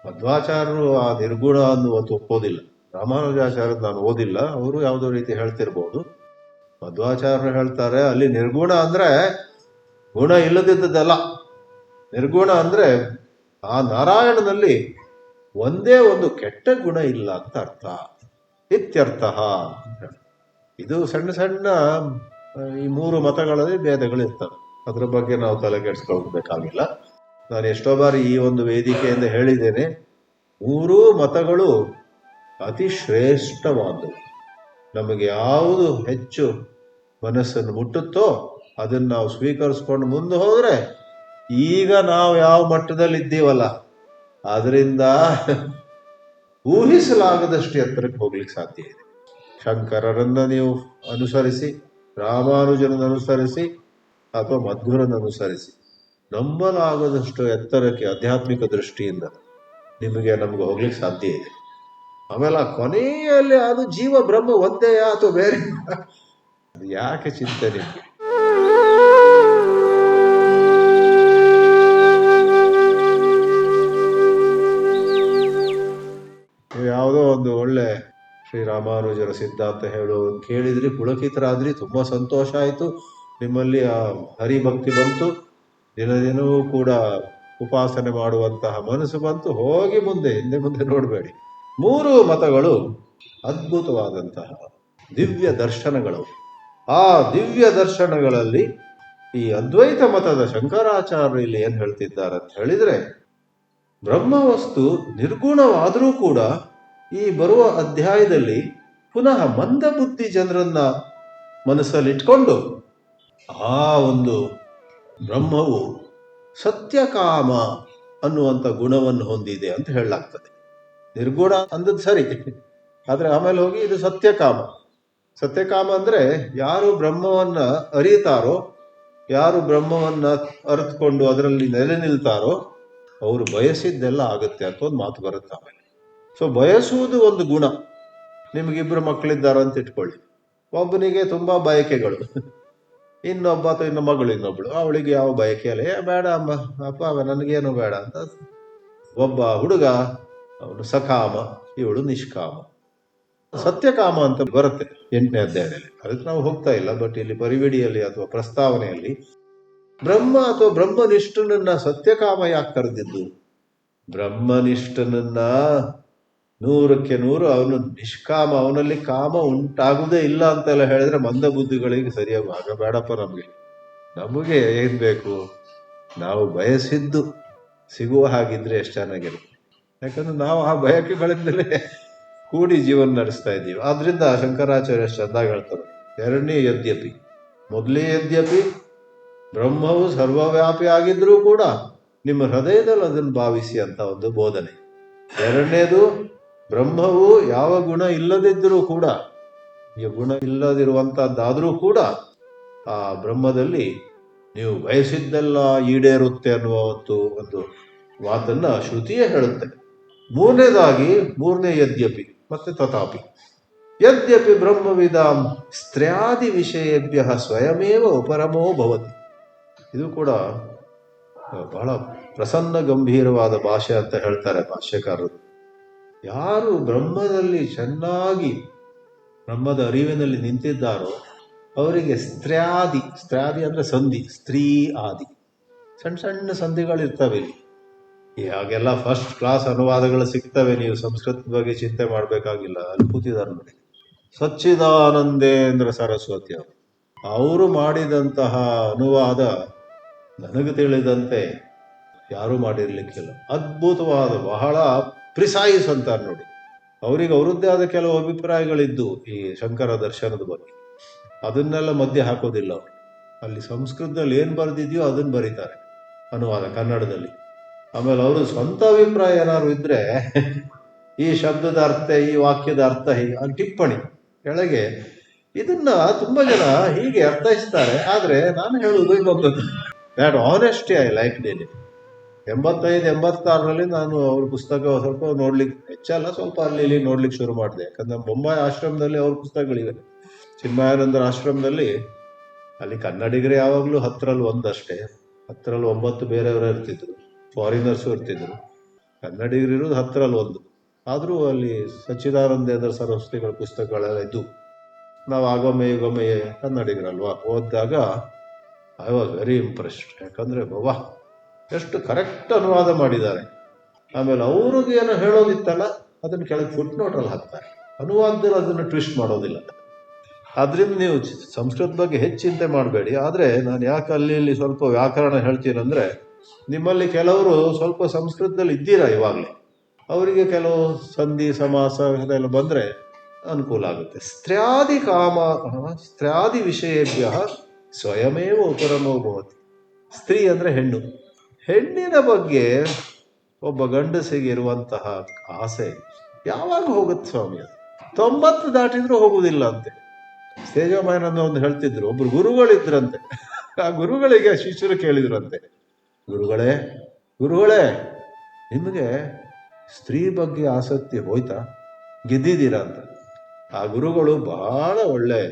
ಮಧ್ವಾಚಾರ್ಯರು ಆ ನಿರ್ಗುಣ ಅನ್ನುವತ್ತು ಒಪ್ಪೋದಿಲ್ಲ. ರಾಮಾನುಜಾಚಾರ್ಯರು ನಾನು ಓದಿಲ್ಲ, ಅವರು ಯಾವುದೋ ರೀತಿ ಹೇಳ್ತಿರ್ಬೋದು. ಮಧ್ವಾಚಾರ್ಯರು ಹೇಳ್ತಾರೆ ಅಲ್ಲಿ ನಿರ್ಗುಣ ಅಂದ್ರೆ ಗುಣ ಇಲ್ಲದಿದ್ದದಲ್ಲ. ನಿರ್ಗುಣ ಅಂದ್ರೆ ಆ ನಾರಾಯಣನಲ್ಲಿ ಒಂದೇ ಒಂದು ಕೆಟ್ಟ ಗುಣ ಇಲ್ಲ ಅಂತ ಅರ್ಥ, ಇತ್ಯರ್ಥ. ಇದು ಸಣ್ಣ ಸಣ್ಣ ಈ 3 ಮತಗಳಲ್ಲಿ ಭೇದಗಳು ಇರ್ತವೆ. ಅದ್ರ ಬಗ್ಗೆ ನಾವು ತಲೆ ಕೆಡಿಸ್ಕೊಳ್ಬೇಕಾಗಿಲ್ಲ. ನಾನು ಎಷ್ಟೋ ಬಾರಿ ಈ ಒಂದು ವೇದಿಕೆಯಿಂದ ಹೇಳಿದ್ದೇನೆ, 3 ಮತಗಳು ಅತಿ ಶ್ರೇಷ್ಠವಾದವು. ನಮಗೆ ಯಾವುದು ಹೆಚ್ಚು ಮನಸ್ಸನ್ನು ಮುಟ್ಟುತ್ತೋ ಅದನ್ನು ನಾವು ಸ್ವೀಕರಿಸ್ಕೊಂಡು ಮುಂದೆ ಹೋದ್ರೆ, ಈಗ ನಾವು ಯಾವ ಮಟ್ಟದಲ್ಲಿ ಇದ್ದೀವಲ್ಲ ಅದರಿಂದ ಊಹಿಸಲಾಗದಷ್ಟು ಎತ್ತರಕ್ಕೆ ಹೋಗ್ಲಿಕ್ಕೆ ಸಾಧ್ಯ ಇದೆ. ಶಂಕರರನ್ನ ನೀವು ಅನುಸರಿಸಿ, ರಾಮಾನುಜರನ್ನು ಅನುಸರಿಸಿ, ಅಥವಾ ಮಧ್ವರನ್ನು ಅನುಸರಿಸಿ, ನಂಬಲಾಗದಷ್ಟು ಎತ್ತರಕ್ಕೆ ಆಧ್ಯಾತ್ಮಿಕ ದೃಷ್ಟಿಯಿಂದ ನಮ್ಗೆ ಹೋಗ್ಲಿಕ್ಕೆ ಸಾಧ್ಯ ಇದೆ. ಆಮೇಲೆ ಆ ಕೊನೆಯಲ್ಲಿ ಅದು ಜೀವ ಬ್ರಹ್ಮ ಒಂದೇ ಅಥವಾ ಬೇರೆ, ಅದು ಯಾಕೆ ಚಿಂತೆ ನಿಮ್ಗೆ? ಯಾವುದೋ ಒಂದು ಒಳ್ಳೆ ಶ್ರೀರಾಮಾನುಜರ ಸಿದ್ಧಾಂತ ಹೇಳೋದು ಕೇಳಿದ್ರಿ, ಪುಳಕಿತರಾದ್ರಿ, ತುಂಬಾ ಸಂತೋಷ ಆಯ್ತು. ನಿಮ್ಮಲ್ಲಿ ಆ ಹರಿಭಕ್ತಿ ಬಂತು, ದಿನದಿನವೂ ಕೂಡ ಉಪಾಸನೆ ಮಾಡುವಂತಹ ಮನಸ್ಸು ಬಂತು. ಹೋಗಿ ಹಿಂದೆ ಮುಂದೆ ನೋಡಬೇಡಿ. 3 ಮತಗಳು ಅದ್ಭುತವಾದಂತಹ ದಿವ್ಯ ದರ್ಶನಗಳು. ಆ ದಿವ್ಯ ದರ್ಶನಗಳಲ್ಲಿ ಈ ಅದ್ವೈತ ಮತದ ಶಂಕರಾಚಾರ್ಯರು ಇಲ್ಲಿ ಏನ್ ಹೇಳ್ತಿದ್ದಾರೆ ಅಂತ ಹೇಳಿದ್ರೆ, ಬ್ರಹ್ಮವಸ್ತು ನಿರ್ಗುಣವಾದರೂ ಕೂಡ ಈ ಬರುವ ಅಧ್ಯಾಯದಲ್ಲಿ ಪುನಃ ಮಂದ ಬುದ್ಧಿ ಜನರನ್ನ ಮನಸ್ಸಲ್ಲಿಟ್ಕೊಂಡು ಆ ಒಂದು ಬ್ರಹ್ಮವು ಸತ್ಯಕಾಮ ಅನ್ನುವಂಥ ಗುಣವನ್ನು ಹೊಂದಿದೆ ಅಂತ ಹೇಳಲಾಗ್ತದೆ. ನಿರ್ಗುಣ ಅಂದದ್ದು ಸರಿ, ಆದ್ರೆ ಆಮೇಲೆ ಹೋಗಿ ಇದು ಸತ್ಯಕಾಮ. ಸತ್ಯಕಾಮ ಅಂದ್ರೆ ಯಾರು ಬ್ರಹ್ಮವನ್ನ ಅರಿತಾರೋ, ಯಾರು ಬ್ರಹ್ಮವನ್ನ ಅರಿತುಕೊಂಡು ಅದರಲ್ಲಿ ನೆಲೆ ನಿಲ್ತಾರೋ ಅವರು ಬಯಸಿದ್ದೆಲ್ಲ ಆಗುತ್ತೆ ಅಂತ ಒಂದು ಮಾತು ಬರುತ್ತೆ ಆಮೇಲೆ. ಸೊ ಬಯಸುವುದು ಒಂದು ಗುಣ. ನಿಮಗಿಬ್ರು ಮಕ್ಕಳಿದ್ದಾರೆ ಅಂತ ಇಟ್ಕೊಳ್ಳಿ. ಒಬ್ಬನಿಗೆ ತುಂಬಾ ಬಯಕೆಗಳು, ಇನ್ನೊಬ್ಬ ಅಥವಾ ಇನ್ನು ಮಗಳು ಇನ್ನೊಬ್ಳು, ಅವಳಿಗೆ ಯಾವ ಬಯಕೆ ಅಲ್ಲ, ಬೇಡ ಅಮ್ಮ ಅಪ್ಪ ನನಗೇನು ಬೇಡ ಅಂತ. ಒಬ್ಬ ಹುಡುಗ, ಅವನು ಸಕಾಮ, ಇವಳು ನಿಷ್ಕಾಮ. ಸತ್ಯಕಾಮ ಅಂತ ಬರುತ್ತೆ 8ನೇ ಅಧ್ಯಾಯದಲ್ಲಿ. ಅದಕ್ಕೆ ನಾವು ಹೋಗ್ತಾ ಇಲ್ಲ. ಬಟ್ ಇಲ್ಲಿ ಪರಿವಿಡಿಯಲ್ಲಿ ಅಥವಾ ಪ್ರಸ್ತಾವನೆಯಲ್ಲಿ ಬ್ರಹ್ಮ ಅಥವಾ ಬ್ರಹ್ಮನಿಷ್ಠನನ್ನ ಸತ್ಯಕಾಮ ಯಾಕೆ ಕರೆದಿದ್ದು? ಬ್ರಹ್ಮನಿಷ್ಠನನ್ನ 100ಕ್ಕೆ 100 ಅವನು ನಿಷ್ಕಾಮ, ಅವನಲ್ಲಿ ಕಾಮ ಉಂಟಾಗುವುದೇ ಇಲ್ಲ ಅಂತೆಲ್ಲ ಹೇಳಿದ್ರೆ ಮಂದ ಬುದ್ಧಿಗಳಿಗೆ ಸರಿಯಾಗಿ ಆಗ ಬೇಡಪ್ಪ. ನಮಗೆ ಏನ್ ಬೇಕು? ನಾವು ಬಯಸಿದ್ದು ಸಿಗುವ ಹಾಗಿದ್ರೆ ಎಷ್ಟು ಚೆನ್ನಾಗಿರುತ್ತೆ. ಯಾಕಂದ್ರೆ ನಾವು ಆ ಬಯಕೆಗಳಿಂದಲೇ ಕೂಡಿ ಜೀವನ ನಡೆಸ್ತಾ ಇದ್ದೀವಿ. ಆದ್ರಿಂದ ಶಂಕರಾಚಾರ್ಯ ಚಂದಾಗಿ ಹೇಳ್ತಾರೆ, 2ನೇ ಯದ್ಯಪಿ. ಮೊದಲೇ ಯದ್ಯಪಿ ಬ್ರಹ್ಮವು ಸರ್ವವ್ಯಾಪಿ ಆಗಿದ್ರೂ ಕೂಡ ನಿಮ್ಮ ಹೃದಯದಲ್ಲಿ ಅದನ್ನು ಭಾವಿಸಿ ಅಂತ ಒಂದು ಬೋಧನೆ. 2ನೇದು, ಬ್ರಹ್ಮವು ಯಾವ ಗುಣ ಇಲ್ಲದಿದ್ದರೂ ಕೂಡ, ಈ ಗುಣ ಇಲ್ಲದಿರುವಂತಹದ್ದಾದ್ರೂ ಕೂಡ ಆ ಬ್ರಹ್ಮದಲ್ಲಿ ನೀವು ಬಯಸಿದ್ದೆಲ್ಲ ಈಡೇರುತ್ತೆ ಅನ್ನುವ ಒಂದು ಮಾತನ್ನ ಶ್ರುತಿಯೇ ಹೇಳುತ್ತೆ. 3ನೇದಾಗಿ 3ನೇ ಯದ್ಯಪಿ ಮತ್ತೆ ತಥಾಪಿ. ಯದ್ಯಪಿ ಬ್ರಹ್ಮವಿದಾಂ ಸ್ತ್ರ್ಯಾದಿ ವಿಷಯೇಭ್ಯ ಸ್ವಯಮೇವ ಉಪರಮೋ ಭವತಿ. ಇದು ಕೂಡ ಬಹಳ ಪ್ರಸನ್ನ ಗಂಭೀರವಾದ ಭಾಷೆ ಅಂತ ಹೇಳ್ತಾರೆ ಭಾಷ್ಯಕಾರರು. ಯಾರು ಬ್ರಹ್ಮದಲ್ಲಿ ಚೆನ್ನಾಗಿ ಬ್ರಹ್ಮದ ಅರಿವಿನಲ್ಲಿ ನಿಂತಿದ್ದಾರೋ ಅವರಿಗೆ ಸ್ತ್ರ್ಯಾದಿ ಅಂದ್ರೆ ಸಂಧಿ, ಸ್ತ್ರೀ ಆದಿ, ಸಣ್ಣ ಸಣ್ಣ ಸಂಧಿಗಳಿರ್ತವೆ ಇಲ್ಲಿ. ಹಾಗೆಲ್ಲ ಫಸ್ಟ್ ಕ್ಲಾಸ್ ಅನುವಾದಗಳು ಸಿಗ್ತವೆ, ನೀವು ಸಂಸ್ಕೃತದ ಬಗ್ಗೆ ಚಿಂತೆ ಮಾಡಬೇಕಾಗಿಲ್ಲ. ಅಲ್ಲಿ ಕೂತಿದ್ದಾರೆ ನೋಡಿ, ಸಚ್ಚಿದಾನಂದೇಂದ್ರ ಸರಸ್ವತಿ ಅವರು ಮಾಡಿದಂತಹ ಅನುವಾದ ನನಗೆ ತಿಳಿದಂತೆ ಯಾರೂ ಮಾಡಿರ್ಲಿಕ್ಕಿಲ್ಲ. ಅದ್ಭುತವಾದ, ಬಹಳ ಪ್ರಿಸೈಸ್ ಅಂತಾರೆ ನೋಡಿ. ಅವರಿಗೆ ಅವರದ್ದೇ ಆದ ಕೆಲವು ಅಭಿಪ್ರಾಯಗಳಿದ್ದು ಈ ಶಂಕರ ದರ್ಶನದ ಬಗ್ಗೆ, ಅದನ್ನೆಲ್ಲ ಮಧ್ಯೆ ಹಾಕೋದಿಲ್ಲ ಅವರು. ಅಲ್ಲಿ ಸಂಸ್ಕೃತದಲ್ಲಿ ಏನು ಬರೆದಿದೆಯೋ ಅದನ್ನು ಬರೀತಾರೆ ಅನುವಾದ ಕನ್ನಡದಲ್ಲಿ. ಆಮೇಲೆ ಅವರು ಸ್ವಂತ ಅಭಿಪ್ರಾಯ ಏನಾದ್ರು ಇದ್ರೆ ಈ ಶಬ್ದದ ಅರ್ಥ, ಈ ವಾಕ್ಯದ ಅರ್ಥ ಹೀಗೆ, ಅಲ್ಲಿ ಟಿಪ್ಪಣಿ ಕೆಳಗೆ, ಇದನ್ನ ತುಂಬಾ ಜನ ಹೀಗೆ ಅರ್ಥೈಸ್ತಾರೆ. ಆದ್ರೆ ನಾನು ಹೇಳುವುದು ಇನ್ನೊಂದು, that honesty I like daily. 85-86ರಲ್ಲಿ ನಾನು ಅವ್ರ ಪುಸ್ತಕ ಸ್ವಲ್ಪ ನೋಡ್ಲಿಕ್ಕೆ, ಹೆಚ್ಚಲ್ಲ, ಸ್ವಲ್ಪ ಅಲ್ಲಿ ಇಲ್ಲಿ ನೋಡ್ಲಿಕ್ಕೆ ಶುರು ಮಾಡಿದೆ. ಯಾಕಂದ್ರೆ ಬೊಂಬಾಯಿ ಆಶ್ರಮದಲ್ಲಿ ಅವ್ರ ಪುಸ್ತಕಗಳಿವೆ. ಚಿನ್ಮಯಾನಂದರ ಆಶ್ರಮದಲ್ಲಿ ಅಲ್ಲಿ ಕನ್ನಡಿಗರೇ ಯಾವಾಗಲೂ 10ರಲ್ಲಿ 1 ಅಷ್ಟೇ, 10ರಲ್ಲಿ 9 ಬೇರೆಯವರು ಇರ್ತಿದ್ರು, ಫಾರಿನರ್ಸು ಇರ್ತಿದ್ರು. ಕನ್ನಡಿಗರಿರೋದು 10ರಲ್ಲಿ 1. ಆದರೂ ಅಲ್ಲಿ ಸಚ್ಚಿದಾನಂದೇಂದ್ರ ಸರಸ್ವತಿಗಳ ಪುಸ್ತಕಗಳೆಲ್ಲ ಇದ್ದು, ನಾವು ಆಗೊಮ್ಮೆ ಈಗೊಮ್ಮೆ ಕನ್ನಡಿಗರಲ್ವಾ, ಓದಿದಾಗ ಐ ವಾಸ್ ವೆರಿ ಇಂಪ್ರೆಸ್ಡ್. ಯಾಕಂದರೆ ಬಾಬಾ ಎಷ್ಟು ಕರೆಕ್ಟ್ ಅನುವಾದ ಮಾಡಿದ್ದಾರೆ. ಆಮೇಲೆ ಅವ್ರಿಗೆ ಏನೋ ಹೇಳೋದಿತ್ತಲ್ಲ ಅದನ್ನು ಕೆಳಗೆ ಫುಟ್ ನೋಟಲ್ಲಿ ಹಾಕ್ತಾರೆ, ಅನುವಾದದಲ್ಲಿ ಅದನ್ನು ಟ್ವಿಸ್ಟ್ ಮಾಡೋದಿಲ್ಲ. ಆದ್ರಿಂದ ನೀವು ಸಂಸ್ಕೃತ ಬಗ್ಗೆ ಹೆಚ್ಚು ಚಿಂತೆ ಮಾಡಬೇಡಿ. ಆದರೆ ನಾನು ಯಾಕೆ ಅಲ್ಲಿ ಇಲ್ಲಿ ಸ್ವಲ್ಪ ವ್ಯಾಕರಣ ಹೇಳ್ತೀನಂದರೆ, ನಿಮ್ಮಲ್ಲಿ ಕೆಲವರು ಸ್ವಲ್ಪ ಸಂಸ್ಕೃತದಲ್ಲಿ ಇದ್ದೀರಾ ಇವಾಗಲೇ, ಅವರಿಗೆ ಕೆಲವು ಸಂಧಿ ಸಮಾಸ ಅದೆಲ್ಲ ಬಂದರೆ ಅನುಕೂಲ ಆಗುತ್ತೆ. ಸ್ತ್ರ್ಯಾದಿ ವಿಷಯೇಭ್ಯ ಸ್ವಯಮೇವ ಉಪರಮೋ ಭವತಿ. ಸ್ತ್ರೀ ಅಂದರೆ ಹೆಣ್ಣು. ಹೆಣ್ಣಿನ ಬಗ್ಗೆ ಒಬ್ಬ ಗಂಡಸಿಗೆ ಇರುವಂತಹ ಆಸೆ ಯಾವಾಗ ಹೋಗುತ್ತೆ ಸ್ವಾಮಿ? ಅದು 90 ದಾಟಿದ್ರೂ ಹೋಗುವುದಿಲ್ಲ ಅಂತೆ. ತೇಜೋಮಯನಂದ ಒಂದು ಹೇಳ್ತಿದ್ರು, ಒಬ್ರು ಗುರುಗಳಿದ್ರಂತೆ. ಆ ಗುರುಗಳಿಗೆ ಶಿಷ್ಯರು ಕೇಳಿದ್ರಂತೆ, ಗುರುಗಳೇ ನಿಮಗೆ ಸ್ತ್ರೀ ಬಗ್ಗೆ ಆಸಕ್ತಿ ಹೋಯ್ತಾ, ಗೆದ್ದಿದ್ದೀರಾ ಅಂತ. ಆ ಗುರುಗಳು ಬಹಳ ಒಳ್ಳೆ,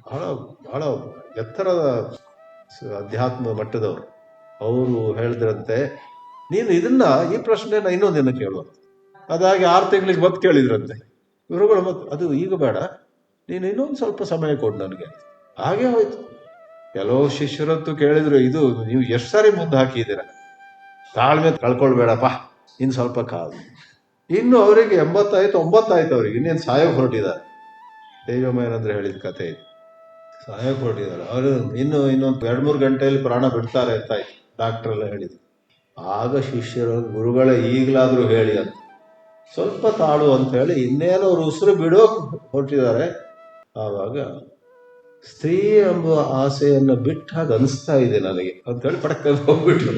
ಬಹಳ ಬಹಳ ಎತ್ತರದ ಅಧ್ಯಾತ್ಮ ಮಟ್ಟದವರು. ಅವರು ಹೇಳಿದ್ರಂತೆ, ನೀನು ಈ ಪ್ರಶ್ನೆನ ಇನ್ನೊಂದಿನ ಕೇಳುವ. ಅದಾಗಿ 6 ತಿಂಗಳಿಗೆ ಮತ್ತೆ ಕೇಳಿದ್ರಂತೆ ಗುರುಗಳು. ಮತ್ತೆ ಅದು ಈಗ ಬೇಡ, ನೀನು ಇನ್ನೊಂದು ಸ್ವಲ್ಪ ಸಮಯ ಕೊಡು ನನಗೆ. ಹಾಗೆ ಹೋಯ್ತು. ಕೆಲವು ಶಿಷ್ಯರಂತೂ ಕೇಳಿದ್ರು, ಇದು ನೀವು ಎಷ್ಟು ಸಾರಿ ಮುಂದೆ ಹಾಕಿದ್ದೀರ, ತಾಳ್ಮೆ ಕಳ್ಕೊಳ್ಬೇಡಪ್ಪ, ಇನ್ನು ಸ್ವಲ್ಪ ಕಾದು. ಇನ್ನು ಅವರಿಗೆ 80 ಆಯ್ತು ಅವ್ರಿಗೆ, ಇನ್ನೇನು ಸಾಯೋಕೆ ಹೊರಟಿದ್ದಾರೆ. ತೇಜೋಮಯನಂದ್ರೆ ಹೇಳಿದ ಕತೆ ಇದು, ಸಾಯೋಕೆ ಹೊರಟಿದ್ದಾರೆ ಅವರು. ಇನ್ನೊಂದು 2-3 ಗಂಟೆಯಲ್ಲಿ ಪ್ರಾಣ ಬಿಡ್ತಾರೆ ಅಂತ ಡಾಕ್ಟರ್ ಎಲ್ಲ ಹೇಳಿದ್ರು. ಆಗ ಶಿಷ್ಯರು, ಗುರುಗಳೇ ಈಗಲಾದರೂ ಹೇಳಿ ಅಂತ, ಸ್ವಲ್ಪ ತಾಳು ಅಂತ ಹೇಳಿ ಇನ್ನೇನೋ ಅವ್ರು ಉಸಿರು ಬಿಡೋಕೆ ಹೊರಟಿದ್ದಾರೆ. ಆವಾಗ ಸ್ತ್ರೀ ಎಂಬ ಆಸೆಯನ್ನು ಬಿಟ್ಟ ಹಾಗೆ ಅನಿಸ್ತಾ ಇದೆ ನನಗೆ ಅಂತ ಹೇಳಿ ಪಡಕಲ್ಲಿ ಹೋಗ್ಬಿಟ್ರು.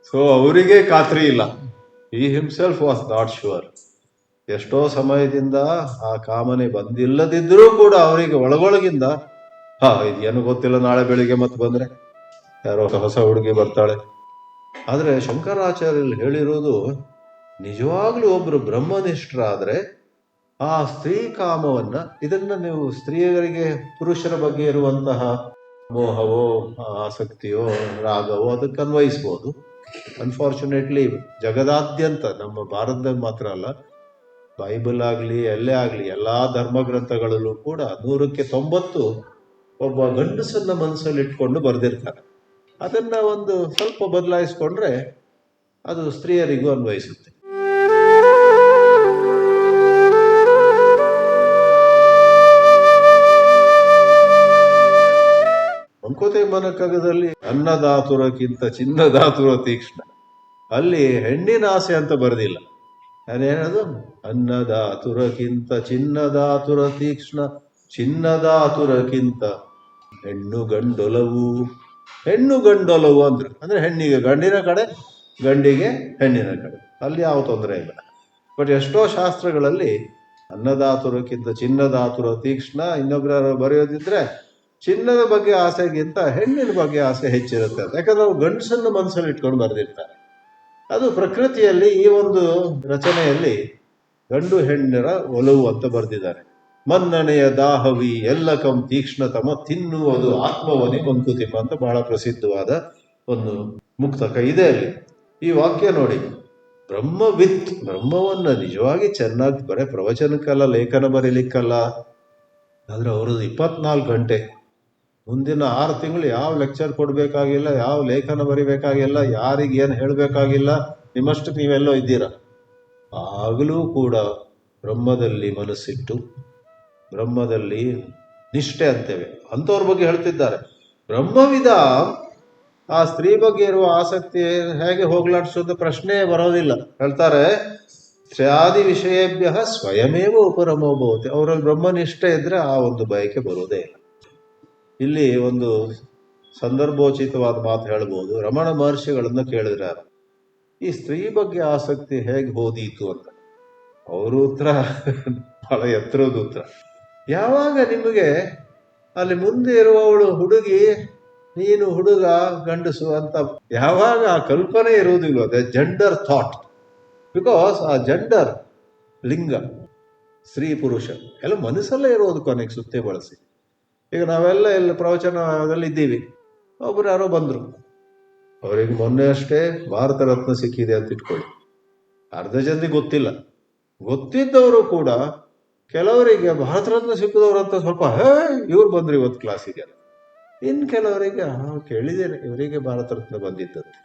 ಸೊ ಅವರಿಗೆ ಖಾತ್ರಿ ಇಲ್ಲ. ಈ ಹಿಮ್ಸೆಲ್ಫ್ ವಾಸ್ ನಾಟ್ ಶೂರ್. ಎಷ್ಟೋ ಸಮಯದಿಂದ ಆ ಕಾಮನೆ ಬಂದಿಲ್ಲದಿದ್ರೂ ಕೂಡ ಅವರಿಗೆ ಒಳಗೊಳಗಿಂದ ಇದೇನು ಗೊತ್ತಿಲ್ಲ, ನಾಳೆ ಬೆಳಿಗ್ಗೆ ಮತ್ತೆ ಬಂದ್ರೆ ಯಾರೋ ಹೊಸ ಹುಡುಗಿ ಬರ್ತಾಳೆ. ಆದ್ರೆ ಶಂಕರಾಚಾರ್ಯರು ಹೇಳಿರೋದು, ನಿಜವಾಗ್ಲೂ ಒಬ್ರು ಬ್ರಹ್ಮನಿಷ್ಠರಾದ್ರೆ ಆ ಸ್ತ್ರೀ ಕಾಮವನ್ನ, ಇದನ್ನ ನೀವು ಸ್ತ್ರೀಯರಿಗೆ ಪುರುಷರ ಬಗ್ಗೆ ಇರುವಂತಹ ಮೋಹವೋ ಆಸಕ್ತಿಯೋ ರಾಗವೋ ಅದಕ್ಕೆ ಅನ್ವಯಿಸ್ಬೋದು. ಅನ್ಫಾರ್ಚುನೇಟ್ಲಿ ಜಗದಾದ್ಯಂತ, ನಮ್ಮ ಭಾರತದಲ್ಲಿ ಮಾತ್ರ ಅಲ್ಲ, ಬೈಬಲ್ ಆಗಲಿ ಎಲ್ಲೇ ಆಗಲಿ ಎಲ್ಲಾ ಧರ್ಮ ಗ್ರಂಥಗಳಲ್ಲೂ ಕೂಡ 100ಕ್ಕೆ 90 ಒಬ್ಬ ಗಂಡಸನ್ನ ಮನಸ್ಸಲ್ಲಿ ಇಟ್ಕೊಂಡು ಬರೆದಿರ್ತಾರೆ. ಅದನ್ನ ಒಂದು ಸ್ವಲ್ಪ ಬದಲಾಯಿಸ್ಕೊಂಡ್ರೆ ಅದು ಸ್ತ್ರೀಯರಿಗೂ ಅನ್ವಯಿಸುತ್ತೆ. ಮಂಕೋತೆ ಮನಕಗದಲ್ಲಿ ಅನ್ನದಾತುರಕ್ಕಿಂತ ಚಿನ್ನದಾತುರ ತೀಕ್ಷ್ಣ, ಅಲ್ಲಿ ಹೆಣ್ಣಿನ ಆಸೆ ಅಂತ ಬರೆದಿಲ್ಲ. ಅದೇನದು, ಅನ್ನದಾತುರಕ್ಕಿಂತ ಚಿನ್ನದಾತುರ ತೀಕ್ಷ್ಣ, ಚಿನ್ನದಾತುರಕ್ಕಿಂತ ಹೆಣ್ಣು ಗಂಡೊಲವು. ಹೆಣ್ಣು ಗಂಡೊಲವು ಅಂದ್ರೆ ಹೆಣ್ಣಿಗೆ ಗಂಡಿನ ಕಡೆ, ಗಂಡಿಗೆ ಹೆಣ್ಣಿನ ಕಡೆ, ಅಲ್ಲಿ ಯಾವ ತೊಂದರೆ ಇಲ್ಲ. ಬಟ್ ಎಷ್ಟೋ ಶಾಸ್ತ್ರಗಳಲ್ಲಿ ಅನ್ನದಾತುರಕ್ಕಿಂತ ಚಿನ್ನದಾತುರ ತೀಕ್ಷ್ಣ, ಇನ್ನೊಬ್ಬರು ಬರೆಯೋದಿದ್ರೆ ಚಿನ್ನದ ಬಗ್ಗೆ ಆಸೆಗಿಂತ ಹೆಣ್ಣಿನ ಬಗ್ಗೆ ಆಸೆ ಹೆಚ್ಚಿರುತ್ತೆ. ಯಾಕಂದ್ರೆ ಅವ್ರು ಗಂಡಸನ್ನ ಮನಸ್ಸಲ್ಲಿ ಇಟ್ಕೊಂಡು ಬರೆದಿರ್ತಾರೆ. ಅದು ಪ್ರಕೃತಿಯಲ್ಲಿ ಈ ಒಂದು ರಚನೆಯಲ್ಲಿ ಗಂಡು ಹೆಣ್ಣರ ಒಲವು ಅಂತ ಬರೆದಿದ್ದಾರೆ. ಮನ್ನಣೆಯ ದಾಹವಿ ಎಲ್ಲಕಂ ತೀಕ್ಷ್ಣತಮ, ತಿನ್ನುವುದು ಆತ್ಮವನಿ ಮಂಕುತಿಮ್ಮ ಅಂತ ಬಹಳ ಪ್ರಸಿದ್ಧವಾದ ಒಂದು ಮುಕ್ತಕ ಇದೆ ಅಲ್ಲಿ. ಈ ವಾಕ್ಯ ನೋಡಿ, ಬ್ರಹ್ಮವಿತ್, ಬ್ರಹ್ಮವನ್ನ ನಿಜವಾಗಿ ಚೆನ್ನಾಗಿ ಬರೀ ಪ್ರವಚನಕ್ಕಲ್ಲ, ಲೇಖನ ಬರೀಲಿಕ್ಕಲ್ಲ, ಆದ್ರೆ ಅವರದ್ದು 24 ಗಂಟೆ ಮುಂದಿನ 6 ತಿಂಗಳು ಯಾವ ಲೆಕ್ಚರ್ ಕೊಡಬೇಕಾಗಿಲ್ಲ, ಯಾವ ಲೇಖನ ಬರಿಬೇಕಾಗಿಲ್ಲ, ಯಾರಿಗೆ ಏನು ಹೇಳಬೇಕಾಗಿಲ್ಲ, ನಿಮ್ಮಷ್ಟು ನೀವೆಲ್ಲೋ ಇದ್ದೀರಾ. ಆಗಲೂ ಕೂಡ ಬ್ರಹ್ಮದಲ್ಲಿ ಮನಸ್ಸಿಟ್ಟು ಬ್ರಹ್ಮದಲ್ಲಿ ನಿಷ್ಠೆ ಅಂತೇವೆ ಅಂಥವ್ರ ಬಗ್ಗೆ ಹೇಳ್ತಿದ್ದಾರೆ. ಬ್ರಹ್ಮವಿದ ಆ ಸ್ತ್ರೀ ಬಗ್ಗೆ ಇರುವ ಆಸಕ್ತಿ ಹೇಗೆ ಹೋಗ್ಲಾಡಿಸೋದು ಪ್ರಶ್ನೆ ಬರೋದಿಲ್ಲ. ಹೇಳ್ತಾರೆ, ಸ್ತ್ರೀಯಾದಿ ವಿಷಯೇಭ್ಯ ಸ್ವಯಮೇವ ಉಪರಮೋಭವತಿ. ಅವರಲ್ಲಿ ಬ್ರಹ್ಮನಿಷ್ಠೆ ಇದ್ರೆ ಆ ಒಂದು ಬಯಕೆ ಬರೋದೇ ಇಲ್ಲ. ಇಲ್ಲಿ ಒಂದು ಸಂದರ್ಭೋಚಿತವಾದ ಮಾತು ಹೇಳ್ಬೋದು. ರಮಣ ಮಹರ್ಷಿಗಳನ್ನ ಕೇಳಿದ್ರೆ ಈ ಸ್ತ್ರೀ ಬಗ್ಗೆ ಆಸಕ್ತಿ ಹೇಗೆ ಹೋದೀತು ಅಂತ. ಅವರು ಉತ್ತರ ಬಹಳ ಎತ್ತರದ ಉತ್ತರ. ಯಾವಾಗ ನಿಮಗೆ ಅಲ್ಲಿ ಮುಂದೆ ಇರುವವಳು ಹುಡುಗಿ, ನೀನು ಹುಡುಗ ಗಂಡಸು ಅಂತ ಯಾವಾಗ ಆ ಕಲ್ಪನೆ ಇರುವುದಿಲ್ಲ, ಅದೇ ಜೆಂಡರ್ ಥಾಟ್. ಬಿಕಾಸ್ ಆ ಜೆಂಡರ್ ಲಿಂಗ ಸ್ತ್ರೀ ಪುರುಷ ಎಲ್ಲ ಮನಸ್ಸಲ್ಲೇ ಇರೋದು ಕೊನೆಗೆ ಸುತ್ತೆ ಬಳಸಿ. ಈಗ ನಾವೆಲ್ಲ ಎಲ್ಲ ಪ್ರವಚನದಲ್ಲಿ ಇದ್ದೀವಿ, ಒಬ್ರು ಯಾರೋ ಬಂದ್ರು, ಅವರಿಗೆ ಮೊನ್ನೆ ಅಷ್ಟೇ ಭಾರತ ರತ್ನ ಸಿಕ್ಕಿದೆ ಅಂತ ಇಟ್ಕೊಳ್ಳಿ. ಅರ್ಧ ಜನರಿಗೆ ಗೊತ್ತಿಲ್ಲ. ಗೊತ್ತಿದ್ದವರು ಕೂಡ ಕೆಲವರಿಗೆ ಭಾರತ ರತ್ನ ಸಿಕ್ಕಿದವರು ಅಂತ ಸ್ವಲ್ಪ ಇವ್ರು ಬಂದ್ರು ಇವತ್ತು ಕ್ಲಾಸಿಗೆ. ಇನ್ನು ಕೆಲವರಿಗೆ ಕೇಳಿದ್ದೇನೆ ಇವರಿಗೆ ಭಾರತ ರತ್ನ ಬಂದಿದ್ದಂತೆ.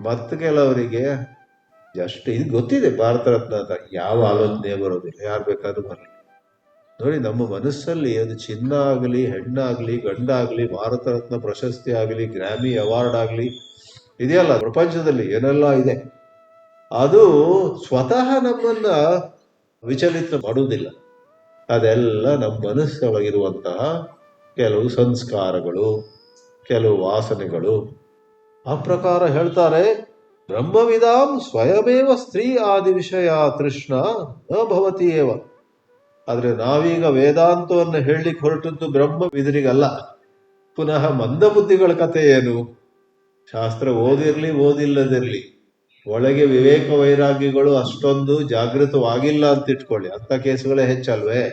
ಮತ್ತು ಕೆಲವರಿಗೆ ಜಸ್ಟ್ ಇದು ಗೊತ್ತಿದೆ ಭಾರತ ರತ್ನ ಅಂತ, ಯಾವ ಆಲೋಚನೆ ಬರೋದಿಲ್ಲ, ಯಾರು ಬೇಕಾದ್ರೂ ಬರಲಿ. ನೋಡಿ, ನಮ್ಮ ಮನಸ್ಸಲ್ಲಿ ಅದು ಚಿನ್ನ ಆಗಲಿ, ಹೆಣ್ಣಾಗ್ಲಿ, ಗಂಡಾಗ್ಲಿ, ಭಾರತ ರತ್ನ ಪ್ರಶಸ್ತಿ ಆಗಲಿ, ಗ್ರಾಮಿ ಅವಾರ್ಡ್ ಆಗಲಿ, ಇದೆಯಲ್ಲ ಪ್ರಪಂಚದಲ್ಲಿ ಏನೆಲ್ಲ ಇದೆ, ಅದು ಸ್ವತಃ ನಮ್ಮನ್ನ ವಿಚಲಿತ ಮಾಡುವುದಿಲ್ಲ. ಅದೆಲ್ಲ ನಮ್ಮ ಮನಸ್ಸೊಳಗಿರುವಂತಹ ಕೆಲವು ಸಂಸ್ಕಾರಗಳು, ಕೆಲವು ವಾಸನೆಗಳು. ಆ ಪ್ರಕಾರ ಹೇಳ್ತಾರೆ, ಬ್ರಹ್ಮವಿದಾಂ ಸ್ವಯಮೇವ ಸ್ತ್ರೀ ಆದಿ ವಿಷಯ ತೃಷ್ಣ ನ ಭವತಿ ಏವ. ಆದ್ರೆ ನಾವೀಗ ವೇದಾಂತವನ್ನು ಹೇಳಲಿಕ್ಕೆ ಹೊರಟದ್ದು ಬ್ರಹ್ಮವಿದರಿಗಲ್ಲ. ಪುನಃ ಮಂದಬುದ್ಧಿಗಳ ಕಥೆ ಏನು? ಶಾಸ್ತ್ರ ಓದಿರ್ಲಿ ಓದಿಲ್ಲದಿರ್ಲಿ, ಒಳಗೆ ವಿವೇಕ ವೈರಾಗ್ಯಗಳು ಅಷ್ಟೊಂದು ಜಾಗೃತವಾಗಿಲ್ಲ ಅಂತ ಇಟ್ಕೊಳ್ಳಿ, ಅಂತ ಕೇಸುಗಳೇ ಹೆಚ್ಚಲ್ವೇ.